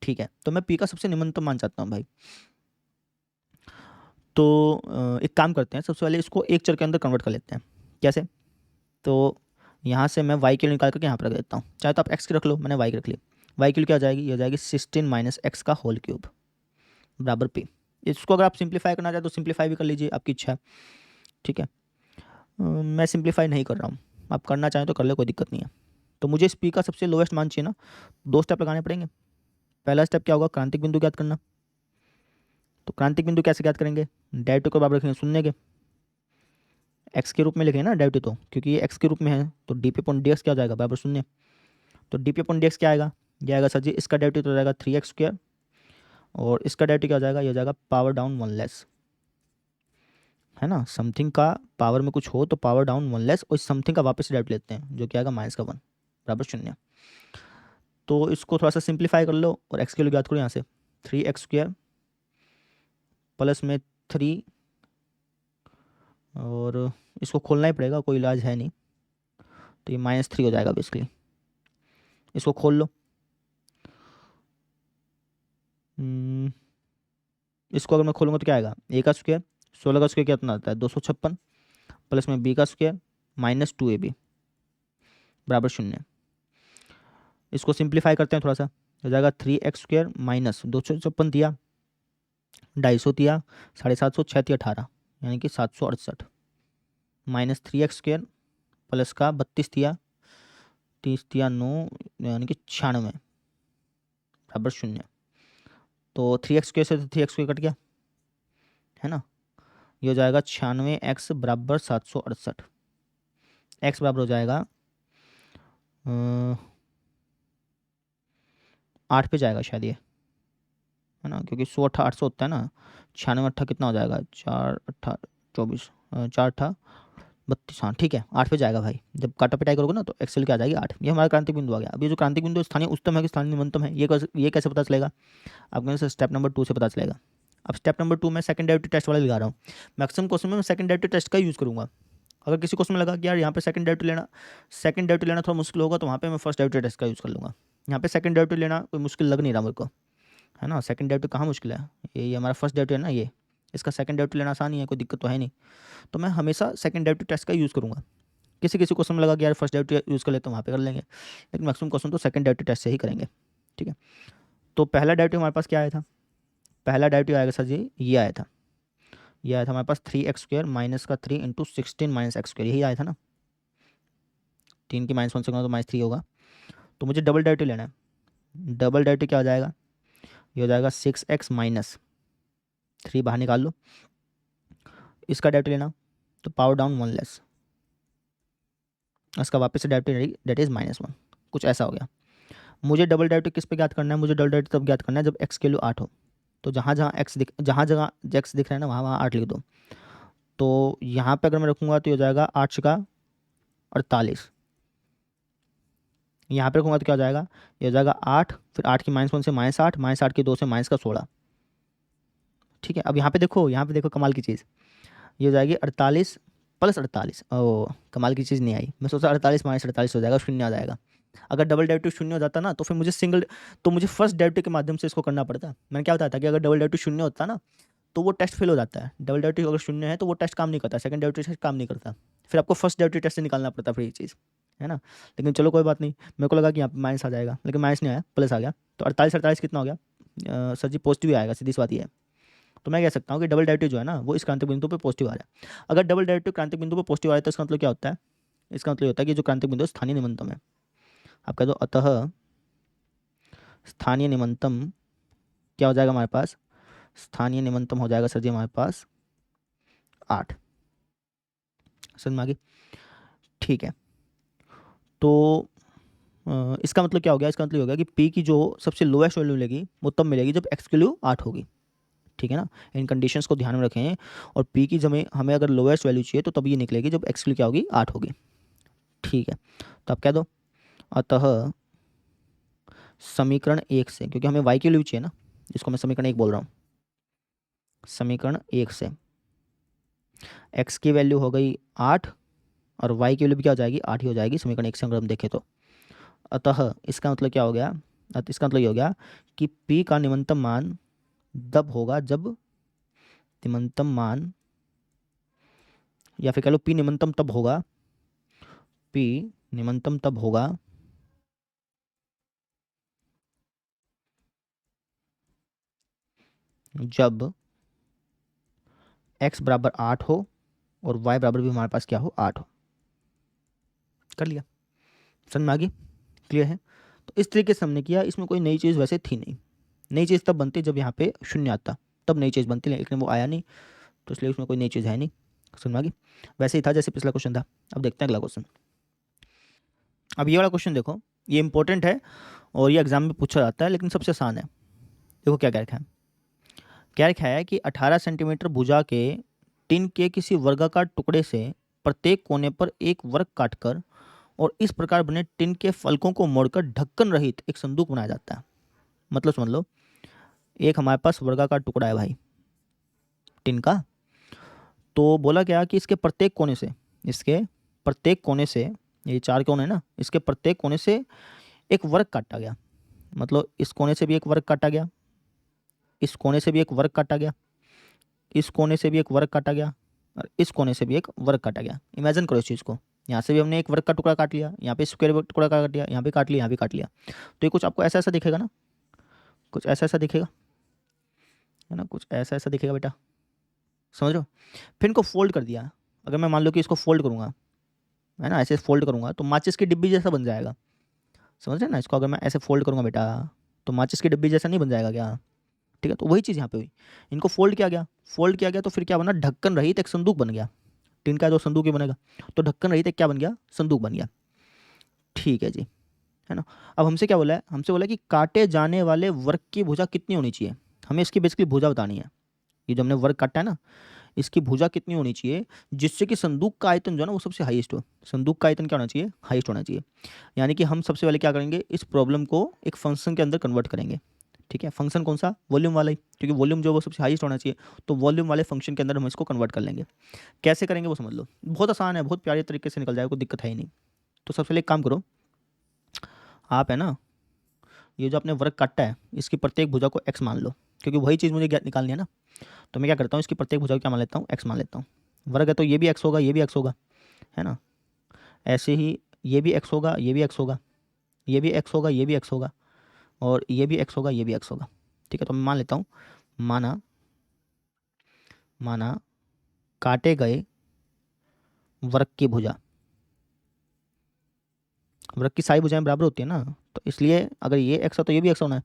ठीक है, तो मैं पी का सबसे निम्नतम मान चाहता हूँ भाई। तो एक काम करते हैं, सबसे पहले इसको एक चर के अंदर कन्वर्ट कर लेते हैं। कैसे? तो यहाँ से मैं वाई के लिए निकाल करके यहाँ पर रख देता हूँ। चाहे तो आप एक्स की रख लो, मैंने वाई की रख ली। वाई के लिए क्या आ जाएगी? ये हो जाएगी 16 माइनस एक्स का होल क्यूब बराबर पी। इसको अगर आप सिंप्लीफाई करना चाहें तो सिंप्लीफाई भी कर लीजिए, आपकी इच्छा है। ठीक है, मैं सिंप्लीफाई नहीं कर रहा हूँ, आप करना चाहें तो कर ले, कोई दिक्कत नहीं है। तो मुझे इस पी का सबसे लोएस्ट मान चाहिए ना, दो स्टेप लगाने पड़ेंगे। पहला स्टेप क्या होगा? क्रांतिक बिंदु ज्ञात करना। तो क्रांतिक बिंदु कैसे ज्ञात करेंगे? डेरिवेटिव को बराबर रखेंगे शून्य के, एक्स के रूप में लिखेंगे ना डेरिवेटिव, तो क्योंकि ये एक्स के रूप में है तो D P upon D X क्या हो जाएगा? बराबर शून्य। तो D P upon D X क्या आएगा? ये आएगा सर जी, इसका डेरिवेटिव तो हो जाएगा 3x² और इसका डेरिवेटिव क्या हो जाएगा? ये हो जाएगा पावर डाउन 1 लेस, है ना? समथिंग का पावर में कुछ हो तो पावर डाउन 1 लेस, और समथिंग का वापस डेरिवेटिव लेते हैं जो क्या आएगा? माइनस का 1 बराबर शून्य। तो इसको थोड़ा सा सिंप्लीफाई कर लो और एक्स के लिए याद करो यहाँ से 3x² प्लस में 3, और इसको खोलना ही पड़ेगा, कोई इलाज है नहीं, तो ये -3 हो जाएगा बेसिकली। इसको खोल लो। इसको अगर मैं खोलूँगा तो क्या आएगा? ए का स्क्वायर, 16 का स्क्वायर कितना आता है? 256 प्लस में बी का स्क्वायर माइनस 2ab बराबर शून्य। इसको सिंप्लीफाई करते हैं थोड़ा सा, हो जाएगा 3x² माइनस 256 दिया, 250 दिया, 750, 6 दिया 18, यानी कि 768 माइनस 3x² प्लस का 32 दिया, 30 दिया 9, यानी कि 96 बराबर शून्य। तो 3x² से तो 3x² कट गया, है ना? ये हो जाएगा 96x बराबर 768। एक्स बराबर हो जाएगा 8 पे जाएगा शायद ये, है ना? क्योंकि 100 8 800 होता है ना, 96 8 कितना हो जाएगा? 4 8 24, 4 8 32, हाँ ठीक है, 8 पे जाएगा भाई। जब काटा पिटाई करोगे ना तो एक्सेल की आ जाएगी 8। ये हमारा क्रांतिक बिंदु आ गया। अब ये जो क्रांतिक बिंदु स्थानीय उच्चतम है कि स्थानीय निम्नतम है, ये कैसे पता चलेगा? आपको स्टेप नंबर 2 से पता चलेगा। अब स्टेप नंबर 2 में सेकंड डेरिवेटिव टेस्ट वाला लगा रहा हूँ। मैक्सिमम क्वेश्चन में मैं सेकंड डेरिवेटिव टेस्ट का यूज़ करूँगा। अगर किसी क्वेश्चन में लगा कि यार यहाँ पे सेकंड डेरिवेटिव लेना थोड़ा मुश्किल होगा, तो वहाँ पे मैं फर्स्ट डेरिवेटिव टेस्ट का यूज़ कर लूँगा। यहाँ पे सेकंड डेरिवेटिव लेना कोई मुश्किल लग नहीं रहा मेरे को, है ना? सेकंड डेरिवेटिव कहाँ मुश्किल है? ये हमारा फर्स्ट डेरिवेटिव है ना, ये इसका सेकंड डेरिवेटिव लेना आसान ही है, कोई दिक्कत तो है नहीं। तो मैं हमेशा सेकंड डेरिवेटिव टेस्ट का यूज़ करूँगा। किसी किसी क्वेश्चन में लगा कि यार फर्स्ट डेरिवेटिव यूज़ कर लेते हैं, वहाँ पे कर लेंगे, लेकिन मैक्सिमम क्वेश्चन तो सेकंड डेरिवेटिव टेस्ट से ही करेंगे। ठीक है, तो पहला डेरिवेटिव हमारे पास क्या आया था? पहला डेरिवेटिव आएगा सर जी, ये आया था, ये आया था हमारे पास 3x² माइनस का 3 इंटू 16 माइनस x², यही आया था ना? 3 की -1 से तो -3 होगा। तो मुझे डबल डेरिवेटिव लेना है। डबल डेरिवेटिव क्या हो जाएगा? ये हो जाएगा 6x माइनस 3, बाहर निकाल लो। इसका डेरिवेटिव लेना तो पावर डाउन 1 लेस, इसका वापस से डेरिवेटिव डेट इज -1, कुछ ऐसा हो गया। मुझे डबल डेरिवेटिव किस पे ज्ञात करना है? मुझे डबल डेरिवेटिव तब ज्ञात करना है जब x की वैल्यू 8 हो। तो जहाँ जहाँ x दिख रहा है ना, वहाँ वहाँ 8 लिख दो। तो यहाँ पे अगर मैं रखूँगा तो ये हो जाएगा 8 छका 48। यहाँ पे रखूँगा तो क्या हो जाएगा? ये हो जाएगा 8, फिर 8 की -1 से -8, -8 की 2 से माइनस का 16। ठीक है, अब यहाँ पे देखो कमाल की चीज़, ये हो जाएगी 48 +48। ओ कमाल की चीज़ नहीं आई, मैं सोचा 48 - 48 हो जाएगा, शून्य आ जाएगा। अगर डबल डेरिवेटिव शून्य हो जाता ना तो फिर मुझे फर्स्ट डेरिवेटिव के माध्यम से इसको करना पड़ता। मैंने क्या बताया था कि अगर डबल डेरिवेटिव शून्य होता ना तो वो टेस्ट फेल हो जाता है। डबल डेरिवेटिव अगर शून्य है तो वो टेस्ट काम नहीं करता, सेकंड डेरिवेटिव टेस्ट काम नहीं करता, फिर आपको फर्स्ट डेरिवेटिव टेस्ट से निकालना पड़ता फिर ये चीज़, है ना। लेकिन चलो कोई बात नहीं, मेरे को लगा कि यहाँ पे माइनस आ जाएगा, लेकिन माइनस नहीं आया, प्लस आ गया। तो 48 - 48 कितना हो गया? सर जी पॉजिटिव ही आएगा, सीधी सी बात ये है। तो मैं कह सकता हूँ कि डबल डेरिवेटिव जो है ना वो इस क्रांतिक बिंदु पे पॉजिटिव आ रहा है। अगर डबल डेरिवेटिव क्रांतिक बिंदु पे पॉजिटिव आ रहा है तो इसका मतलब क्या होता है? इसका मतलब ये होता है कि जो क्रांतिक बिंदु है स्थानीय निमंतम है। आप कह दो अतः स्थानीय निमंतम क्या हो जाएगा हमारे पास? स्थानीय निमंतम हो जाएगा सर जी हमारे पास 8। समझ में आ गई? ठीक है। तो इसका मतलब क्या हो गया? इसका मतलब ये हो गया कि पी की जो सबसे लोएस्ट वैल्यू मिलेगी वो तब मिलेगी जब एक्स की वैल्यू 8 होगी। ठीक है ना, इन कंडीशंस को ध्यान में रखें। और पी की जब हमें अगर लोएस्ट वैल्यू चाहिए तो तब ये निकलेगी जब एक्स की वैल्यू क्या होगी? 8 होगी। ठीक है, तो आप कह दो अतः समीकरण 1 से, क्योंकि हमें वाई की वैल्यू चाहिए ना, इसको मैं समीकरण 1 बोल रहा हूँ। समीकरण 1 से एक्स की वैल्यू हो गई 8 और वाई की वैल्यू भी क्या हो जाएगी? 8 ही हो जाएगी समीकरण 1 से अगर हम देखें तो। अतः इसका मतलब क्या हो गया? इसका मतलब ये हो गया कि P का निम्नतम मान तब होगा जब निम्नतम मान, या फिर कह लो P निम्नतम तब होगा, P निम्नतम तब होगा जब x बराबर 8 हो और y बराबर भी हमारे पास क्या हो? 8 हो। कर लिया? समझ में आ गई? क्लियर है? तो इस तरीके से हमने किया, इसमें कोई नई चीज़ वैसे थी नहीं। नई चीज़ तब बनती जब यहाँ पे शून्य आता, तब नई चीज़ बनती, लेकिन वो आया नहीं तो इसलिए उसमें कोई नई चीज़ है नहीं। समझ में आ गई? वैसे ही था जैसे पिछला क्वेश्चन था। अब देखते हैं अगला क्वेश्चन। अब ये वाला क्वेश्चन देखो, ये इंपॉर्टेंट है और ये एग्जाम में पूछा जाता है, लेकिन सबसे आसान है। देखो क्या कह रखा है। क्या रखा है कि 18 सेंटीमीटर भुजा के टिन के किसी वर्गाकार टुकड़े से प्रत्येक कोने पर एक वर्ग काटकर और इस प्रकार बने टिन के फलकों को मोड़कर ढक्कन रहित एक संदूक बनाया जाता है। मतलब समझ लो, एक हमारे पास वर्गाकार टुकड़ा है भाई टिन का, तो बोला क्या कि इसके प्रत्येक कोने से, ये 4 कोने हैं ना, इसके प्रत्येक कोने से एक वर्ग काटा गया। मतलब इस कोने से भी एक वर्ग काटा गया, इस कोने से भी एक वर्ग काटा गया, इस कोने से भी एक वर्ग काटा गया और इस कोने से भी एक वर्ग काटा गया। इमेजिन करो इस चीज़ को, यहाँ से भी हमने एक वर्ग का टुकड़ा काट लिया, यहाँ पे स्क्वायर टुकड़ा काट लिया, यहाँ भी काट लिया, यहाँ भी काट लिया। तो ये कुछ आपको ऐसा ऐसा दिखेगा ना, कुछ ऐसा ऐसा दिखेगा, है ना, कुछ ऐसा ऐसा दिखेगा बेटा। समझ रहे हो? फिर इनको फोल्ड कर दिया। अगर मैं मान लो कि इसको फोल्ड करूँगा, है ना, ऐसे फोल्ड करूँगा तो माचिस की डिब्बी जैसा बन जाएगा। समझ रहे हैं ना? इसको अगर मैं ऐसे फोल्ड करूँगा बेटा तो माचिस की डिब्बी जैसा नहीं बन जाएगा क्या? ठीक है, तो वही चीज़ यहाँ पे हुई। इनको फोल्ड किया गया तो फिर क्या बना? ढक्कन रहित एक संदूक बन गया। टिन का जो संदूक ही बनेगा, तो ढक्कन रहित एक क्या बन गया? संदूक बन गया। ठीक है जी, है ना। अब हमसे क्या बोला है? हमसे बोला है कि काटे जाने वाले वर्ग की भुजा कितनी होनी चाहिए। हमें इसकी बेसिकली भुजा बतानी है। ये जो हमने वर्ग काटा है ना, इसकी भुजा कितनी होनी चाहिए जिससे कि संदूक का आयतन जो है ना वो सबसे हाईएस्ट हो। संदूक का आयतन क्या होना चाहिए? हाईएस्ट होना चाहिए। यानी कि हम सबसे पहले क्या करेंगे, इस प्रॉब्लम को एक फंक्शन के अंदर कन्वर्ट करेंगे। ठीक है, फंक्शन कौन सा? वॉल्यूम वाला ही, क्योंकि वॉल्यूम जो वो सबसे हाईएस्ट होना चाहिए, तो वॉल्यूम वाले फंक्शन के अंदर हम इसको कन्वर्ट कर लेंगे। कैसे करेंगे वो समझ लो, बहुत आसान है, बहुत प्यारे तरीके से निकल जाएगा, कोई दिक्कत है ही नहीं। तो सबसे पहले एक काम करो, आप है ना, ये जो आपने वर्ग काटा है इसकी प्रत्येक भुजा को x मान लो, क्योंकि वही चीज़ मुझे निकालनी है ना। तो मैं क्या करता हूँ, इसकी प्रत्येक भुजा को क्या मान लेता हूँ? x मान लेता हूँ। वर्ग है तो ये भी x होगा, ये भी x होगा, है ना। ऐसे ही ये भी x होगा, ये भी x होगा, ये भी x होगा, ये भी x होगा, और ये भी x होगा, ये भी x होगा। ठीक है, तो मैं मान लेता हूँ, माना माना काटे गए वर्ग की भुजा, वर्ग की सारी भुजाएं बराबर होती है ना, तो इसलिए अगर ये x है तो ये भी x होना है।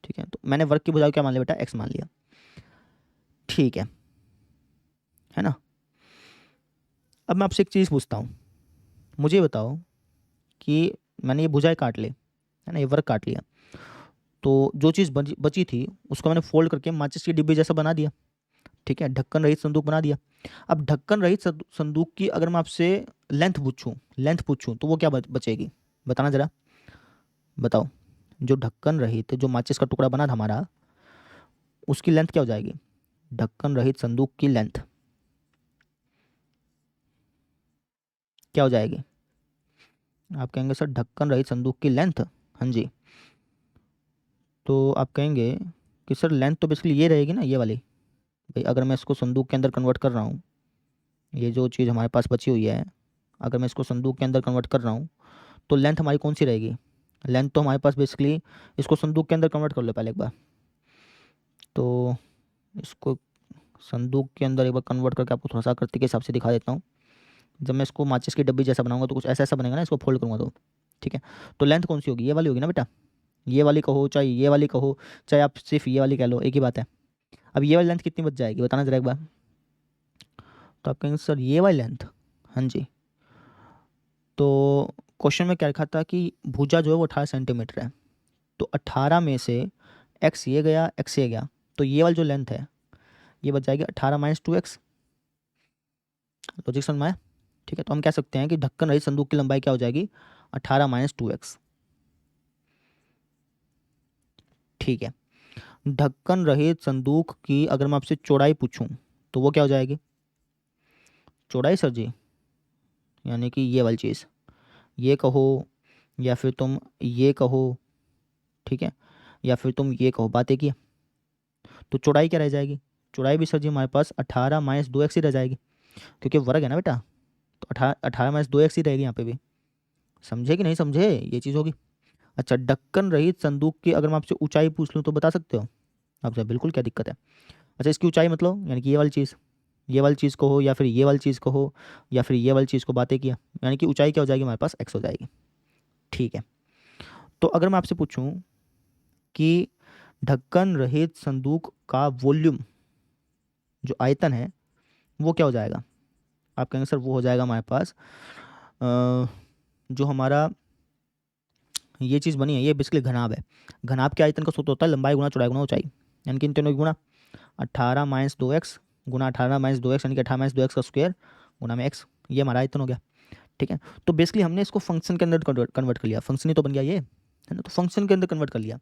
ठीक है, तो मैंने वर्ग की भुजा को क्या मान लिया बेटा? x मान लिया। ठीक है ना। अब मैं आपसे एक चीज़ पूछता हूँ, मुझे बताओ कि मैंने ये भुजाएं काट ली, है ना, ये वर्ग काट लिया, तो जो चीज़ बची थी उसको मैंने फोल्ड करके माचिस की डिब्बी जैसा बना दिया। ठीक है, ढक्कन रहित संदूक बना दिया। अब ढक्कन रहित संदूक की अगर मैं आपसे लेंथ पूछूं तो वो क्या बचेगी? बताना जरा, बताओ। जो ढक्कन रहित, जो माचिस का टुकड़ा बना था हमारा, उसकी लेंथ क्या हो जाएगी? ढक्कन रहित संदूक की लेंथ क्या हो जाएगी? आप कहेंगे सर ढक्कन रहित संदूक की लेंथ, हाँ जी, तो आप कहेंगे कि सर लेंथ तो बेसिकली ये रहेगी ना, ये वाली। भाई अगर मैं इसको संदूक के अंदर कन्वर्ट कर रहा हूँ, ये जो चीज़ हमारे पास बची हुई है, अगर मैं इसको संदूक के अंदर कन्वर्ट कर रहा हूँ, तो लेंथ हमारी कौन सी रहेगी? लेंथ तो हमारे पास बेसिकली, इसको संदूक के अंदर कन्वर्ट कर लो पहले एक बार, तो इसको संदूक के अंदर एक बार कन्वर्ट करके आपको थोड़ा सा आकृति के हिसाब से दिखा देता हूँ। जब मैं इसको माचिस की डब्बी जैसा बनाऊंगा तो कुछ ऐसा ऐसा बनेगा ना, इसको फोल्ड करूँगा तो, ठीक है। तो लेंथ कौन सी होगी? ये वाली होगी ना बेटा, ये वाली कहो चाहे ये वाली कहो, चाहे आप सिर्फ ये वाली कह लो, एक ही बात है। अब ये वाली लेंथ कितनी बच जाएगी बताना जरा एक बार। तो आप कहेंगे सर ये वाली लेंथ, हाँ जी, तो क्वेश्चन में क्या लिखा था कि भुजा जो है वो 18 सेंटीमीटर है, तो 18 में से एक्स ये गया, एक्स ये गया, तो ये वाली जो लेंथ है ये बच जाएगी 18 माइनस 2x। लॉजिक समझ में आया? ठीक है, तो हम कह सकते हैं कि ढक्कन रहित संदूक की लंबाई क्या हो जाएगी? 18 माइनस 2x। ठीक है, ढक्कन रहित संदूक की अगर मैं आपसे चौड़ाई पूछूं तो वो क्या हो जाएगी? चौड़ाई सर जी, यानी कि ये वाली चीज़, ये कहो या फिर तुम ये कहो, ठीक है, या फिर तुम ये कहो, बात एक ही है। तो चौड़ाई क्या रह जाएगी? चौड़ाई भी सर जी हमारे पास 18 माइनस 2x ही रह जाएगी, क्योंकि वर्ग है ना बेटा, तो 18 माइनस 2x ही रहेगी यहाँ पे भी। समझे कि नहीं समझे? ये चीज़ होगी। अच्छा, ढक्कन रहित संदूक की अगर मैं आपसे ऊंचाई पूछ लूँ तो बता सकते हो? आपसे बिल्कुल, क्या दिक्कत है? अच्छा, इसकी ऊंचाई मतलब यानी कि ये वाली चीज़, ये वाली चीज़ को हो या फिर ये वाली चीज़ को हो या फिर ये वाली चीज़ को, बातें किया, यानी कि ऊंचाई क्या हो जाएगी हमारे पास? एक्स हो जाएगी। ठीक है, तो अगर मैं आपसे पूछूं कि ढक्कन रहित संदूक का वॉल्यूम, जो आयतन है, वो क्या हो जाएगा? आप कहेंगे सर वो हो जाएगा हमारे पास जो हमारा ये चीज़ बनी है ये बेसिकली घनाभ है। घनाभ के आयतन का सूत्र होता है लंबाई गुना चौड़ाई गुना ऊंचाई, यानी कि इन तीनों की गुना। 18 माइनस 2x गुना 18 माइनस 2x, यानी कि 18 माइनस 2x का स्क्वायर गुना में x, ये हमारा आयतन हो गया। ठीक है, तो बेसिकली हमने इसको फंक्शन के अंदर कन्वर्ट कर लिया, फंक्शन ही तो बन गया ये, है ना, तो फंक्शन के अंदर कन्वर्ट कर लिया।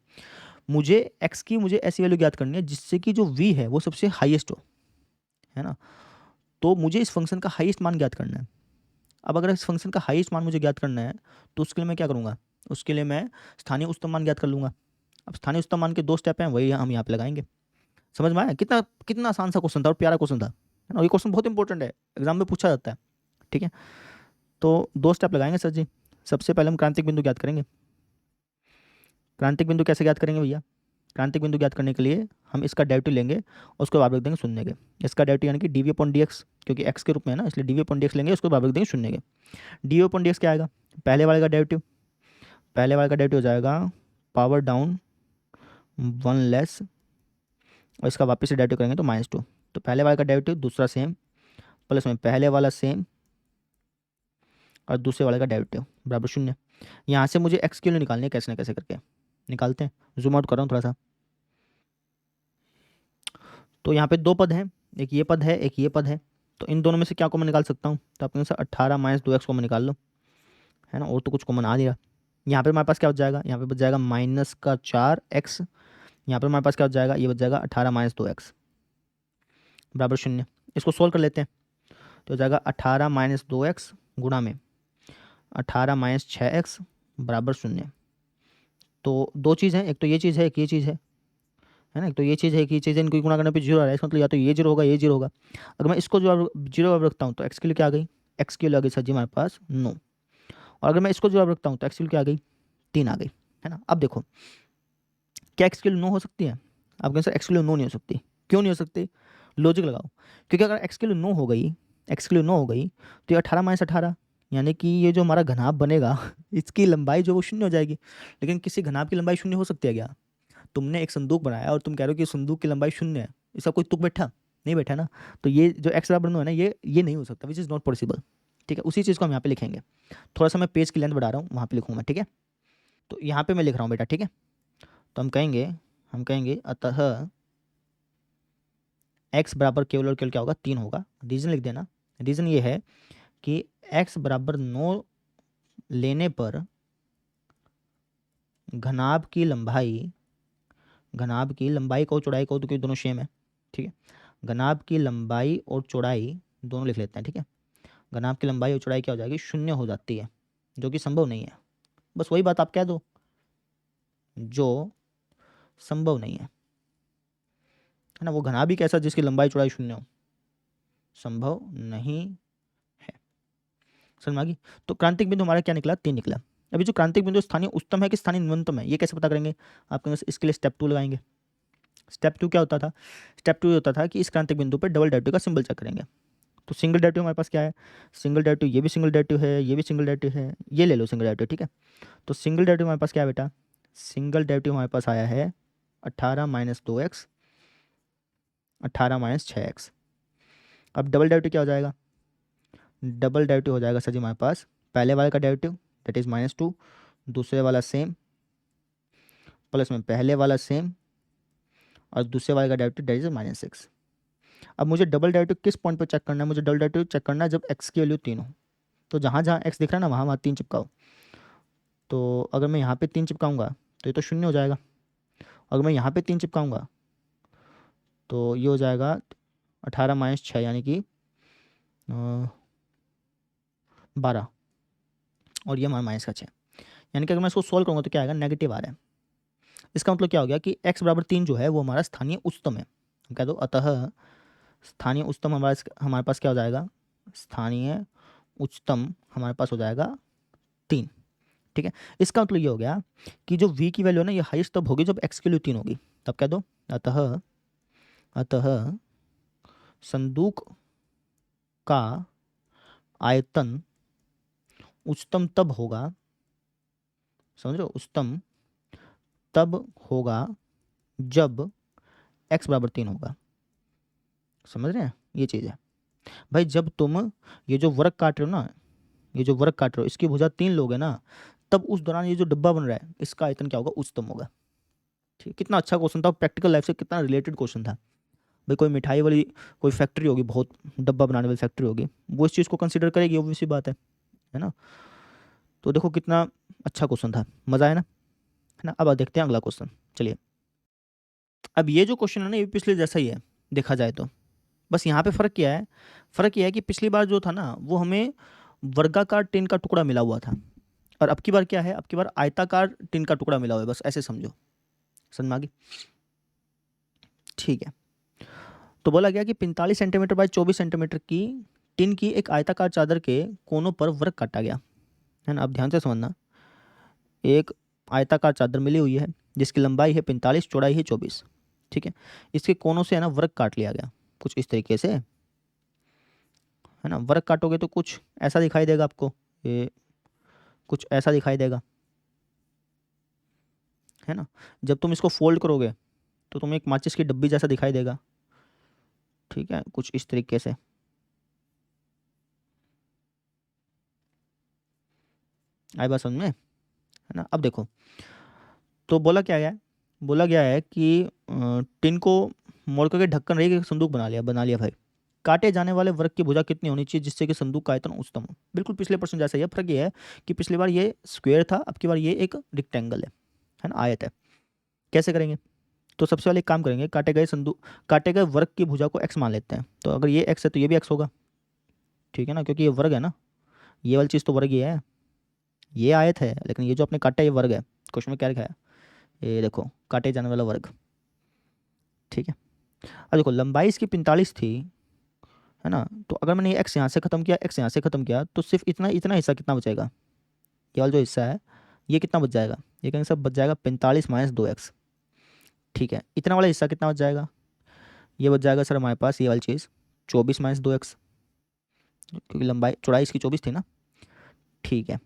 मुझे x की मुझे ऐसी वैल्यू ज्ञात करनी है जिससे कि जो v है वो सबसे हाईएस्ट हो, है ना, तो मुझे इस फंक्शन का हाईएस्ट मान ज्ञात करना है। अब अगर इस फंक्शन का हाईएस्ट मान मुझे ज्ञात करना है तो उसके लिए मैं क्या करूँगा? उसके लिए मैं स्थानीय उच्चतम मान ज्ञात कर लूँगा। अब स्थानीय उच्चतम मान के दो स्टेप हैं, वही हम यहाँ पे लगाएंगे। समझ में आया? कितना कितना आसान सा क्वेश्चन था और प्यारा क्वेश्चन था, है ना, और ये क्वेश्चन बहुत इंपॉर्टेंट है, एग्जाम में पूछा जाता है। ठीक है, तो दो स्टेप लगाएंगे सर जी। सबसे पहले हम क्रांतिक बिंदु ज्ञात करेंगे। क्रांतिक बिंदु कैसे ज्ञात करेंगे भैया? क्रांतिक बिंदु ज्ञात करने के लिए हम इसका डेरिवेटिव लेंगे और उसको बराबर रख देंगे शून्य के। इसका डेरिवेटिव यानी कि D V upon D X, क्योंकि एक्स के रूप में है ना, इसलिए D V upon D X लेंगे, उसको बराबर रख देंगे शून्य के। D V upon D X क्या आएगा? पहले वाले का डेरिवेटिव, पहले वाले का डेरिवेटिव हो जाएगा पावर डाउन 1 और इसका वापस से डेरिवेटिव करेंगे तो -2। तो पहले वाले का डेरिवेटिव, दूसरा सेम, प्लस में पहले वाला सेम और दूसरे वाले का डेरिवेटिव बराबर शून्य। यहाँ से मुझे एक्स की वैल्यू निकालनी है, कैसे ना कैसे करके निकालते हैं। जूम आउट कर रहा हूँ थोड़ा सा। तो यहाँ पे दो पद हैं, एक ये पद है एक ये पद है, तो इन दोनों में से क्या कॉमन निकाल सकता हूँ? तो आप सर 18 माइनस 2x कॉमन निकाल लो, है ना, और तो कुछ कॉमन आ नहीं रहा। यहाँ पे हमारे पास क्या बच जाएगा? यहाँ पे बच जाएगा -4x। यहाँ पे हमारे पास क्या बच जाएगा? ये बच जाएगा 18 माइनस 2x बराबर शून्य। इसको सोल्व कर लेते हैं, तो हो जाएगा 18 माइनस 2x गुणा में 18 माइनस 6x बराबर शून्य। तो दो चीज़ हैं, एक तो ये चीज़ है एक ये चीज़ है ना, एक तो ये चीज़ है एक ये चीज़ है, इनको गुणा करने पे जीरो आ रहा है, इसका मतलब या तो ये जीरो होगा ये जीरो होगा। अगर मैं इसको जो जीरो बराबर रखता हूँ तो एक्स की वैल्यू क्या आ गई? एक्स की वैल्यू आ गई सर जी हमारे पास 9। और अगर मैं इसको जो बराबर रखता हूँ तो एक्स की वैल्यू क्या आ गई? 3 आ गई, है ना। अब देखो, क्या एक्स की वैल्यू 9 हो सकती है? आप कहें सर एक्स की वैल्यू 9 नहीं हो सकती, क्यों नहीं हो सकती? लॉजिक लगाओ, क्योंकि अगर एक्स की वैल्यू 9 हो गई, एक्स की वैल्यू 9 हो गई तो ये 18 माइनस 18, यानी कि ये जो हमारा घनाभ बनेगा इसकी लंबाई जो वो शून्य हो जाएगी। लेकिन किसी घनाभ की लंबाई शून्य हो सकती है क्या? तुमने एक संदूक बनाया और तुम कह रहे हो कि संदूक की लंबाई शून्य है, इसका कोई तुक बैठा नहीं बैठा ना, तो ये जो एक्स बराबर 9 है ना, ये नहीं हो सकता, विच इज़ नॉट पॉसिबल। ठीक है, उसी चीज़ को हम यहाँ पे लिखेंगे। थोड़ा सा मैं पेज की लेंथ बढ़ा रहा हूँ, वहाँ पे लिखूंगा, ठीक है। तो यहाँ पे मैं लिख रहा हूँ बेटा, ठीक है। तो हम कहेंगे अतः एक्स बराबर केवल और केवल क्या होगा? 3 होगा। रीज़न लिख देना। रीज़न ये है कि एक्स बराबर 9 लेने पर घनाभ की लंबाई, घनाभ की लंबाई को चौड़ाई को, तो क्योंकि दोनों सेम है, ठीक है, घनाभ की लंबाई और चौड़ाई दोनों लिख लेते हैं, ठीक है। घनाभ की लंबाई और चौड़ाई क्या हो जाएगी, शून्य हो जाती है, जो कि संभव नहीं है। बस वही बात आप कह दो, जो संभव नहीं है ना। वो घनाभ भी कैसा जिसकी लंबाई चौड़ाई शून्य हो, संभव नहीं है। समझ में आ गई। तो क्रांतिक बिंदु हमारा क्या निकला, 3 निकला। अभी जो क्रांतिक बिंदु स्थानीय उच्चतम है कि स्थानीय न्यूनतम है, ये कैसे पता करेंगे, आप इसके लिए स्टेप 2 लगाएंगे। स्टेप 2 क्या होता था, स्टेप 2 होता था कि इस क्रांतिक बिंदु पर डबल डेरिवेटिव का सिंबल चेक करेंगे। तो सिंगल डेरिवेटिव हमारे पास क्या है, सिंगल डेरिवेटिव, ये भी सिंगल डेरिवेटिव है, ये भी सिंगल डेरिवेटिव है, ये ले लो सिंगल डेरिवेटिव, ठीक है। तो सिंगल डेरिवेटिव हमारे पास क्या है बेटा, सिंगल डेरिवेटिव हमारे पास आया है 18 माइनस 2x, 18 माइनस 6x। अब डबल डेरिवेटिव क्या हो जाएगा, डबल डेरिवेटिव हो जाएगा सर जी हमारे पास पहले वाले का डेरिवेटिव दैट इज -2, दूसरे वाला सेम, प्लस में पहले वाला सेम, और दूसरे वाले का डेरिवेटिव दैट इज -6। अब मुझे डबल डेरिवेटिव किस पॉइंट पर चेक करना है, मुझे डबल डेरिवेटिव चेक करना है जब x की वैल्यू 3 हो। तो जहाँ जहाँ x दिख रहा है ना, वहाँ वहाँ 3 चिपकाओ। तो अगर मैं यहाँ पे 3 चिपकाऊंगा तो ये तो 0 हो जाएगा। अगर मैं यहाँ पे 3 चिपकाऊंगा तो ये हो जाएगा 18 माइनस 6 यानी कि 12, और ये हमारा -6, यानी कि अगर मैं इसको सोल्व करूँगा तो क्या आएगा, नेगेटिव आ रहा है। इसका मतलब क्या हो गया कि x बराबर 3 जो है वो हमारा स्थानीय उच्चतम है। हम कह दो अतः स्थानीय उच्चतम हमारे पास क्या हो जाएगा, स्थानीय उच्चतम हमारे पास हो जाएगा 3, ठीक है। इसका मतलब ये हो गया कि जो v की वैल्यू है ना, ये हाईएस्ट तब होगी जब x की वैल्यू 3 होगी। तब कह दो अतः संदूक का आयतन उच्चतम तब होगा, समझ रहे हो, उच्चतम तब होगा जब x बराबर 3 होगा। समझ रहे हैं, ये चीज़ है भाई। जब तुम ये जो वर्ग काट रहे हो ना, ये जो वर्ग काट रहे हो, इसकी भुजा 3 लोगे ना, तब उस दौरान ये जो डब्बा बन रहा है इसका आयतन क्या होगा, उच्चतम होगा। ठीक, कितना अच्छा क्वेश्चन था, प्रैक्टिकल लाइफ से कितना रिलेटेड क्वेश्चन था भाई। कोई मिठाई वाली कोई फैक्ट्री होगी, बहुत डब्बा बनाने वाली फैक्ट्री होगी, वो इस चीज़ को कंसिडर करेगी, ऑब्वियस सी बात है ना। तो देखो कितना अच्छा क्वेश्चन था, मज़ा आया ना, है ना। अब देखते हैं अगला क्वेश्चन, चलिए। अब ये जो क्वेश्चन है ना, ये पिछले जैसा ही है देखा जाए तो, बस यहाँ पे फ़र्क क्या है, फ़र्क यह है कि पिछली बार जो था ना वो हमें वर्गाकार टिन का टुकड़ा मिला हुआ था, और अब की बार क्या है, अब की बार आयताकार टिन का टुकड़ा मिला हुआ है, बस ऐसे समझो। समझ में आ गई, ठीक है। तो बोला गया कि 45 सेंटीमीटर बाय 24 सेंटीमीटर की टिन की एक आयताकार चादर के कोनों पर वर्ग काटा गया, है ना। अब ध्यान से समझना, एक आयताकार चादर मिली हुई है जिसकी लंबाई है 45, चौड़ाई है 24, ठीक है। इसके कोनों से है ना वर्ग काट लिया गया कुछ इस तरीके से, है ना। वर्ग काटोगे तो कुछ ऐसा दिखाई देगा आपको, ये कुछ ऐसा दिखाई देगा, है ना। जब तुम इसको फोल्ड करोगे तो तुम्हें एक माचिस की डब्बी जैसा दिखाई देगा, ठीक है, कुछ इस तरीके से। आई बात समझ में, है ना। अब देखो, तो बोला क्या गया है, बोला गया है कि टिन को मोड़ करके ढक्कन रही संदूक बना लिया भाई। काटे जाने वाले वर्ग की भुजा कितनी होनी चाहिए जिससे कि संदूक का आयतन उच्चतम हो। बिल्कुल पिछले प्रश्न जैसा ही है, फर्क ये है कि पिछली बार ये स्क्वायर था, अब की बार ये एक रेक्टेंगल है ना, आयत है। कैसे करेंगे, तो सबसे पहले एक काम करेंगे, काटे गए वर्ग की भुजा को x मान लेते हैं। तो अगर ये x है तो ये भी x होगा, ठीक है ना, क्योंकि ये वर्ग है ना, ये वाली चीज़ तो वर्ग ही है, ये आयत है, लेकिन ये जो आपने काटा ये वर्ग है। क्वेश्चन में क्या लिखा है, ये देखो, काटे जाने वाला वर्ग, ठीक है। अब देखो लंबाई इसकी 45 थी, है ना। तो अगर मैंने ये x यहाँ से ख़त्म किया, x यहाँ से ख़त्म किया, तो सिर्फ इतना इतना हिस्सा कितना बचेगा, ये वाला जो हिस्सा है ये कितना बच जाएगा, ये कहेंगे सब बच जाएगा 45 माइनस 2x, ठीक है। इतना वाला हिस्सा कितना बच जाएगा, ये बच जाएगा सर हमारे पास ये वाली चीज़ 24 माइनस 2x, क्योंकि लंबाई चौड़ाई इसकी 24 थी ना, ठीक है।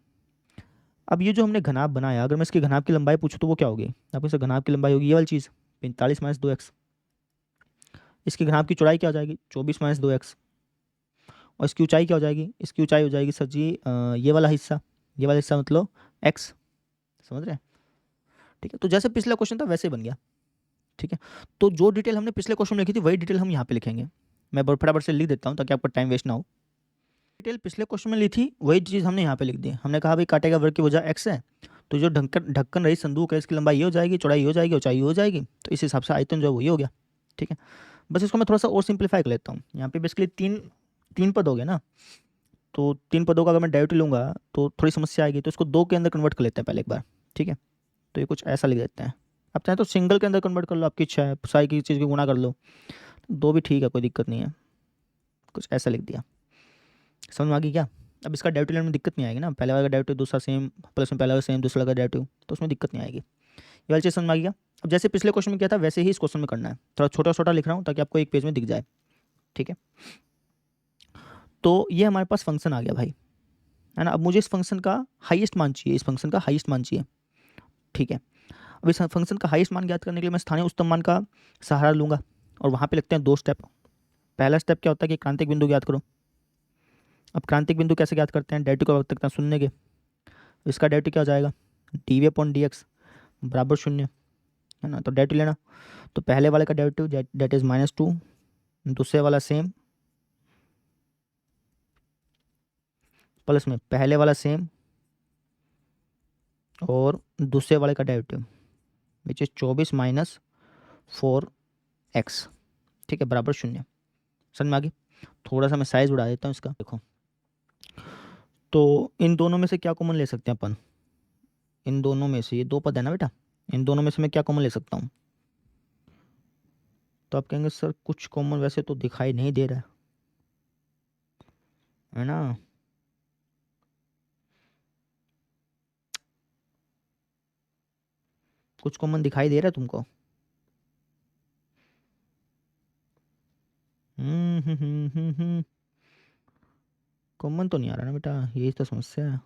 अब ये जो हमने घनाभ बनाया, अगर मैं इसकी घनाभ की लंबाई पूछूँ तो वो क्या होगी, आपको इसका घनाभ की लंबाई होगी ये वाली चीज़ 45 माइनस 2x। इसकी घनाभ की चौड़ाई क्या हो जाएगी 24 माइनस 2x, और इसकी ऊंचाई क्या हो जाएगी, इसकी ऊंचाई हो जाएगी सर जी ये वाला हिस्सा मतलब x, समझ रहे हैं, ठीक है। तो जैसे पिछला क्वेश्चन था वैसे बन गया, ठीक है। तो जो डिटेल हमने पिछले क्वेश्चन में लिखी थी वही डिटेल हम यहाँ पे लिखेंगे। मैं फटाफट से लिख देता हूँ ताकि आपका टाइम वेस्ट ना हो। डिटेल पिछले क्वेश्चन में ली थी वही चीज़ हमने यहाँ पे लिख दी। हमने कहा भाई काटेगा वर्ग की वजह x है, तो जो ढक्कन रही संदूक है इसकी लंबाई ये हो जाएगी, चौड़ाई ये हो जाएगी, ऊंचाई ये हो जाएगी, तो इस हिसाब से आयतन जो है वही हो गया, ठीक है। बस इसको मैं थोड़ा सा और सिंप्लीफाई कर लेता हूँ। यहाँ पे बेसिकली तीन पद हो गए ना, तो 3 पदों का अगर मैं डेरिवेटिव लूँगा तो थोड़ी समस्या आएगी, तो इसको 2 के अंदर कन्वर्ट कर लेते हैं पहले एक बार, ठीक है। तो ये कुछ ऐसा लिख देते हैं। आप चाहें तो सिंगल के अंदर कन्वर्ट कर लो, आपकी इच्छा है, सारी की चीज़ की गुणा कर लो, 2 भी ठीक है, कोई दिक्कत नहीं है। कुछ ऐसा लिख दिया, समझ में आ गई क्या? अब इसका डेरिवेटिव लेने में दिक्कत नहीं आएगी ना, पहले वाला का डेरिवेटिव दूसरा सेम, प्लस में पहला वाला सेम, दूसरा का डेरिवेटिव, तो उसमें दिक्कत नहीं आएगी। ये वाली चीज़ समझ में आ गया? अब जैसे पिछले क्वेश्चन में किया था वैसे ही इस क्वेश्चन में करना है, थोड़ा छोटा छोटा लिख रहा हूँ ताकि आपको एक पेज में दिख जाए, ठीक है। तो ये हमारे पास फंक्शन आ गया भाई, है ना। अब मुझे इस फंक्शन का हाईएस्ट मान चाहिए, इस फंक्शन का हाईएस्ट मान चाहिए, ठीक है। अब इस फंक्शन का हाईएस्ट मान ज्ञात करने के लिए मैं स्थानीय उच्चतम मान का सहारा लूँगा, और वहाँ पे लगते हैं 2 स्टेप। पहला स्टेप क्या होता है कि क्रांतिक बिंदु ज्ञात करो। अब क्रांतिक बिंदु कैसे ज्ञात करते हैं? डेरिवेटिव का वक्त तक शून्य के, इसका डेरिवेटिव क्या हो जाएगा? डी अपॉन डी एक्स बराबर 0, है ना। तो डेरिवेटिव लेना, तो पहले वाले का डेरिवेटिव दैट इज -2, दूसरे वाला सेम, प्लस में पहले वाला सेम और दूसरे वाले का derivative which is 24 minus 4x, ठीक है, बराबर 0। समझ में आ गई? थोड़ा सा मैं साइज बढ़ा देता हूँ इसका, देखो। तो इन दोनों में से क्या कॉमन ले सकते हैं अपन? इन दोनों में से, ये 2 पद है ना बेटा, इन दोनों में से मैं क्या कॉमन ले सकता हूँ? तो आप कहेंगे सर कुछ कॉमन वैसे तो दिखाई नहीं दे रहा है ना। कुछ कॉमन दिखाई दे रहा है तुमको? कॉमन तो नहीं आ रहा ना बेटा, यही तो समस्या है।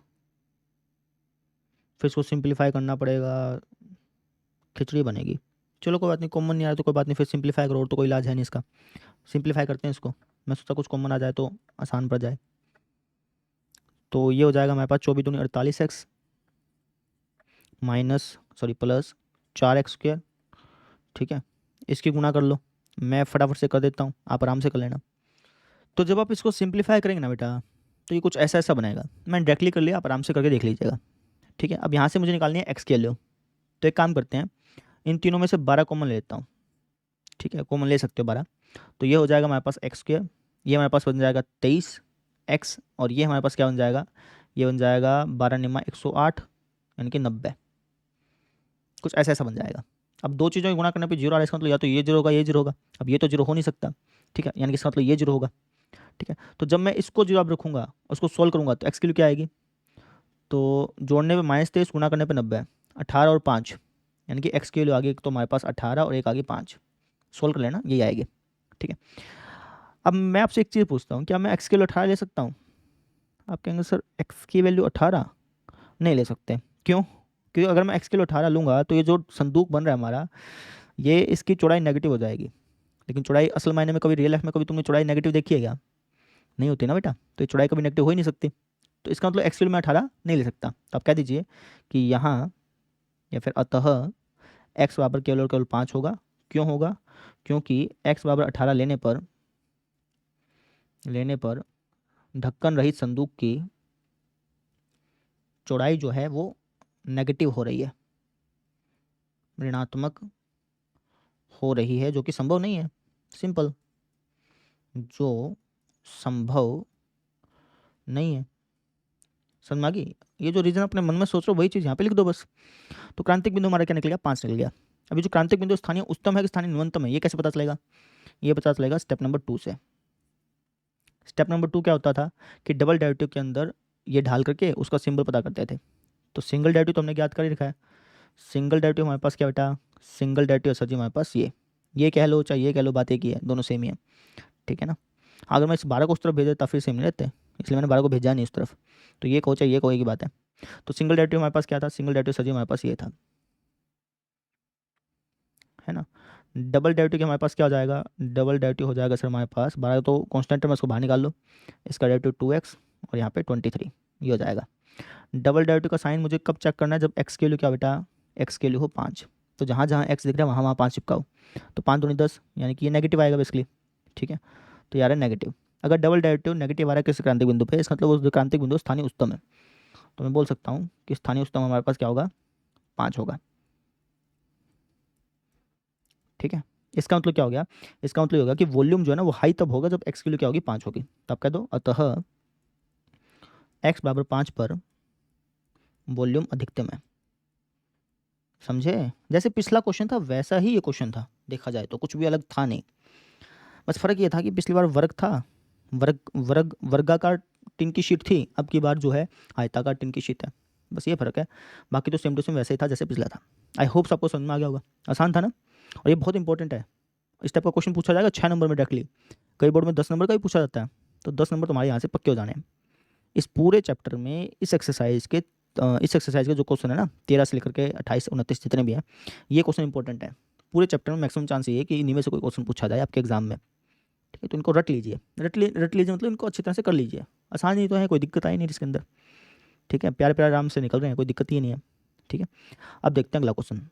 फिर इसको सिंप्लीफाई करना पड़ेगा, खिचड़ी बनेगी। चलो कोई बात नहीं, कॉमन नहीं आ रहा तो कोई बात नहीं, फिर सिंप्लीफाई करो, और तो कोई इलाज है नहीं इसका। सिंप्लीफाई करते हैं इसको, मैं सोचा कुछ कॉमन आ जाए तो आसान पड़ जाए। तो ये हो जाएगा हमारे पास 24 दूनी 48x प्लस 4x², ठीक है। इसकी गुणा कर लो, मैं फटाफट से कर देता हूँ, आप आराम से कर लेना। तो जब आप इसको सिंप्लीफाई करेंगे ना बेटा, तो ये कुछ ऐसा ऐसा बनेगा। मैं डायरेक्टली कर लिया, आप आराम से करके देख लीजिएगा, ठीक है। अब यहाँ से मुझे निकालनी है एक्स की वैल्यू, तो एक काम करते हैं, इन तीनों में से 12 कॉमन ले लेता हूँ, ठीक है। कॉमन ले सकते हो 12, तो ये हो जाएगा हमारे पास x², ये हमारे पास बन जाएगा 23x, और ये हमारे पास क्या बन जाएगा? ये बन जाएगा 12 निमा 108 यानी कि 90, कुछ ऐसा ऐसा बन जाएगा। अब 2 चीज़ों की गुणा करने पे 0 आ रहा है, इसका मतलब या तो ये 0 होगा, ये 0 होगा। अब ये तो 0 हो नहीं सकता, ठीक है, यानी कि इसका मतलब ये 0 होगा, ठीक है। तो जब मैं इसको 0 आप रखूँगा, उसको सोल्व करूँगा, तो एक्स की वैल्यू क्या आएगी? तो जोड़ने पे -23, गुणा करने पे 90, 18 और 5, यानी कि एक्स की वैल्यू आ गई, तो हमारे पास 18 और एक आ गई 5। सोल्व कर लेना, यही आएगी, ठीक है। अब मैं आपसे एक चीज़ पूछता हूँ, क्या मैं एक्स की वैल्यू 18 ले सकता हूँ? आप कहेंगे सर एक्स की वैल्यू 18 नहीं ले सकते, क्यों? क्योंकि अगर मैं एक्स की वैल्यू 18 लूँगा तो ये जो संदूक बन रहा है हमारा, ये इसकी चौड़ाई नेगेटिव हो जाएगी। लेकिन चौड़ाई असल मायने में कभी रियल लाइफ में कभी तुमने चौड़ाई नेगेटिव देखी है क्या? नहीं होती ना बेटा, तो ये चौड़ाई कभी नेगेटिव हो ही नहीं सकती। तो इसका मतलब एक्स की वैल्यू मैं 18 नहीं ले सकता। तो आप कह दीजिए कि यहाँ, या फिर अतः एक्स बराबर केवल और केवल 5 होगा। क्यों होगा? क्योंकि एक्स बराबर 18 लेने पर ढक्कन रहित संदूक की चौड़ाई जो है वो नेगेटिव हो रही है, ऋणात्मक हो रही है, जो कि संभव नहीं है। सिंपल, जो संभव नहीं है। समझ में आ गई? ये जो रीजन अपने मन में सोच रहे हो वही चीज़ यहाँ पे लिख दो बस। तो क्रांतिक बिंदु हमारा क्या निकल गया? 5 निकल गया। अभी जो क्रांतिक बिंदु स्थानीय उच्चतम है कि स्थानीय न्यूनतम है, ये कैसे पता चलेगा? ये पता चलेगा स्टेप नंबर 2 से। स्टेप नंबर 2 क्या होता था कि डबल डेरिवेटिव के अंदर ये ढाल करके उसका सिंबल पता करते थे। तो सिंगल डेरिवेटिव तो हमने ज्ञात कर ही रखा है। सिंगल डेरिवेटिव हमारे पास क्या बेटा? सिंगल डेरिवेटिव सर जी हमारे पास ये कह लो चाहे ये कह लो, बात एक ही है, दोनों सेम ही है, ठीक है ना। अगर मैं इस 12 को उस तरफ भेज देता फिर सेम नहीं रहते, इसलिए मैंने 12 को भेजा नहीं उस तरफ। तो ये कहो चाहे ये कहो, एक ही बात है। तो सिंगल डेरिवेटिव हमारे पास क्या था? सिंगल डेरिवेटिव सर जी हमारे पास ये था, है ना। डबल डेरिवेटिव हमारे पास क्या हो जाएगा? डबल डेरिवेटिव हो जाएगा सर हमारे पास 12 तो कॉन्स्टेंट है, मैं उसको बाहर निकाल लो, इसका डेरिवेटिव 2x और यहाँ पे 23, ये हो जाएगा। डबल डेरिवेटिव का साइन मुझे कब चेक करना है? जब एक्स के लिए क्या बेटा? एक्स के लिए हो 5, तो जहाँ जहाँ एक्स दिख रहा है वहाँ वहाँ 5 चिपकाओ, तो 5 दूनी 10, यानी कि ये नेगेटिव आएगा बेसिकली, ठीक है। तो यार है नेगेटिव। अगर डबल डेरिवेटिव नेगेटिव आ रहा है किसी क्रांतिक बिंदु पे, इसका मतलब उस क्रांतिक बिंदु स्थानीय उच्चतम है, तो मैं बोल सकता हूँ कि स्थानीय उच्चतम हमारे पास क्या होगा? 5 होगा, ठीक है। इसका मतलब क्या हो गया? इसका मतलब होगा कि वॉल्यूम जो है ना वो हाई तब होगा जब एक्स की वैल्यू क्या होगी? 5 होगी। तो आप कह दो अतः x बराबर 5 पर वॉल्यूम अधिकतम है। समझे? जैसे पिछला क्वेश्चन था वैसा ही ये क्वेश्चन था, देखा जाए तो कुछ भी अलग था नहीं। बस फ़र्क ये था कि पिछली बार वर्ग था, वर्गाकार टिन की शीट थी, अब की बार जो है आयताकार टिन की शीट है। बस ये फ़र्क है, बाकी तो सेम टू सेम वैसे ही था जैसे पिछला था। आई होप सबको समझ में आ गया होगा। आसान था ना? और ये बहुत इंपॉर्टेंट है। इस टाइप का क्वेश्चन पूछा जाएगा 6 नंबर में डायरेक्टली। कई बोर्ड में 10 नंबर का भी पूछा जाता है, तो 10 नंबर तुम्हारे यहाँ से पक्के हो जाने हैं। इस पूरे चैप्टर में इस एक्सरसाइज के जो क्वेश्चन है ना 13 से लेकर के 28 29 जितने भी हैं, ये क्वेश्चन इंपॉर्टेंट है। पूरे चैप्टर में मैक्सिमम चांस ये है कि इन्हीं में से कोई क्वेश्चन पूछा जाए आपके एग्जाम में। ठीक है, तो इनको रट लीजिए, रट लीजिए मतलब इनको अच्छी तरह से कर लीजिए। आसान ही तो है, कोई दिक्कत आई नहीं इसके अंदर। ठीक है, प्यारे प्यारे आराम से निकल रहे हैं, कोई दिक्कत ही नहीं है। ठीक है, अब देखते हैं अगला क्वेश्चन।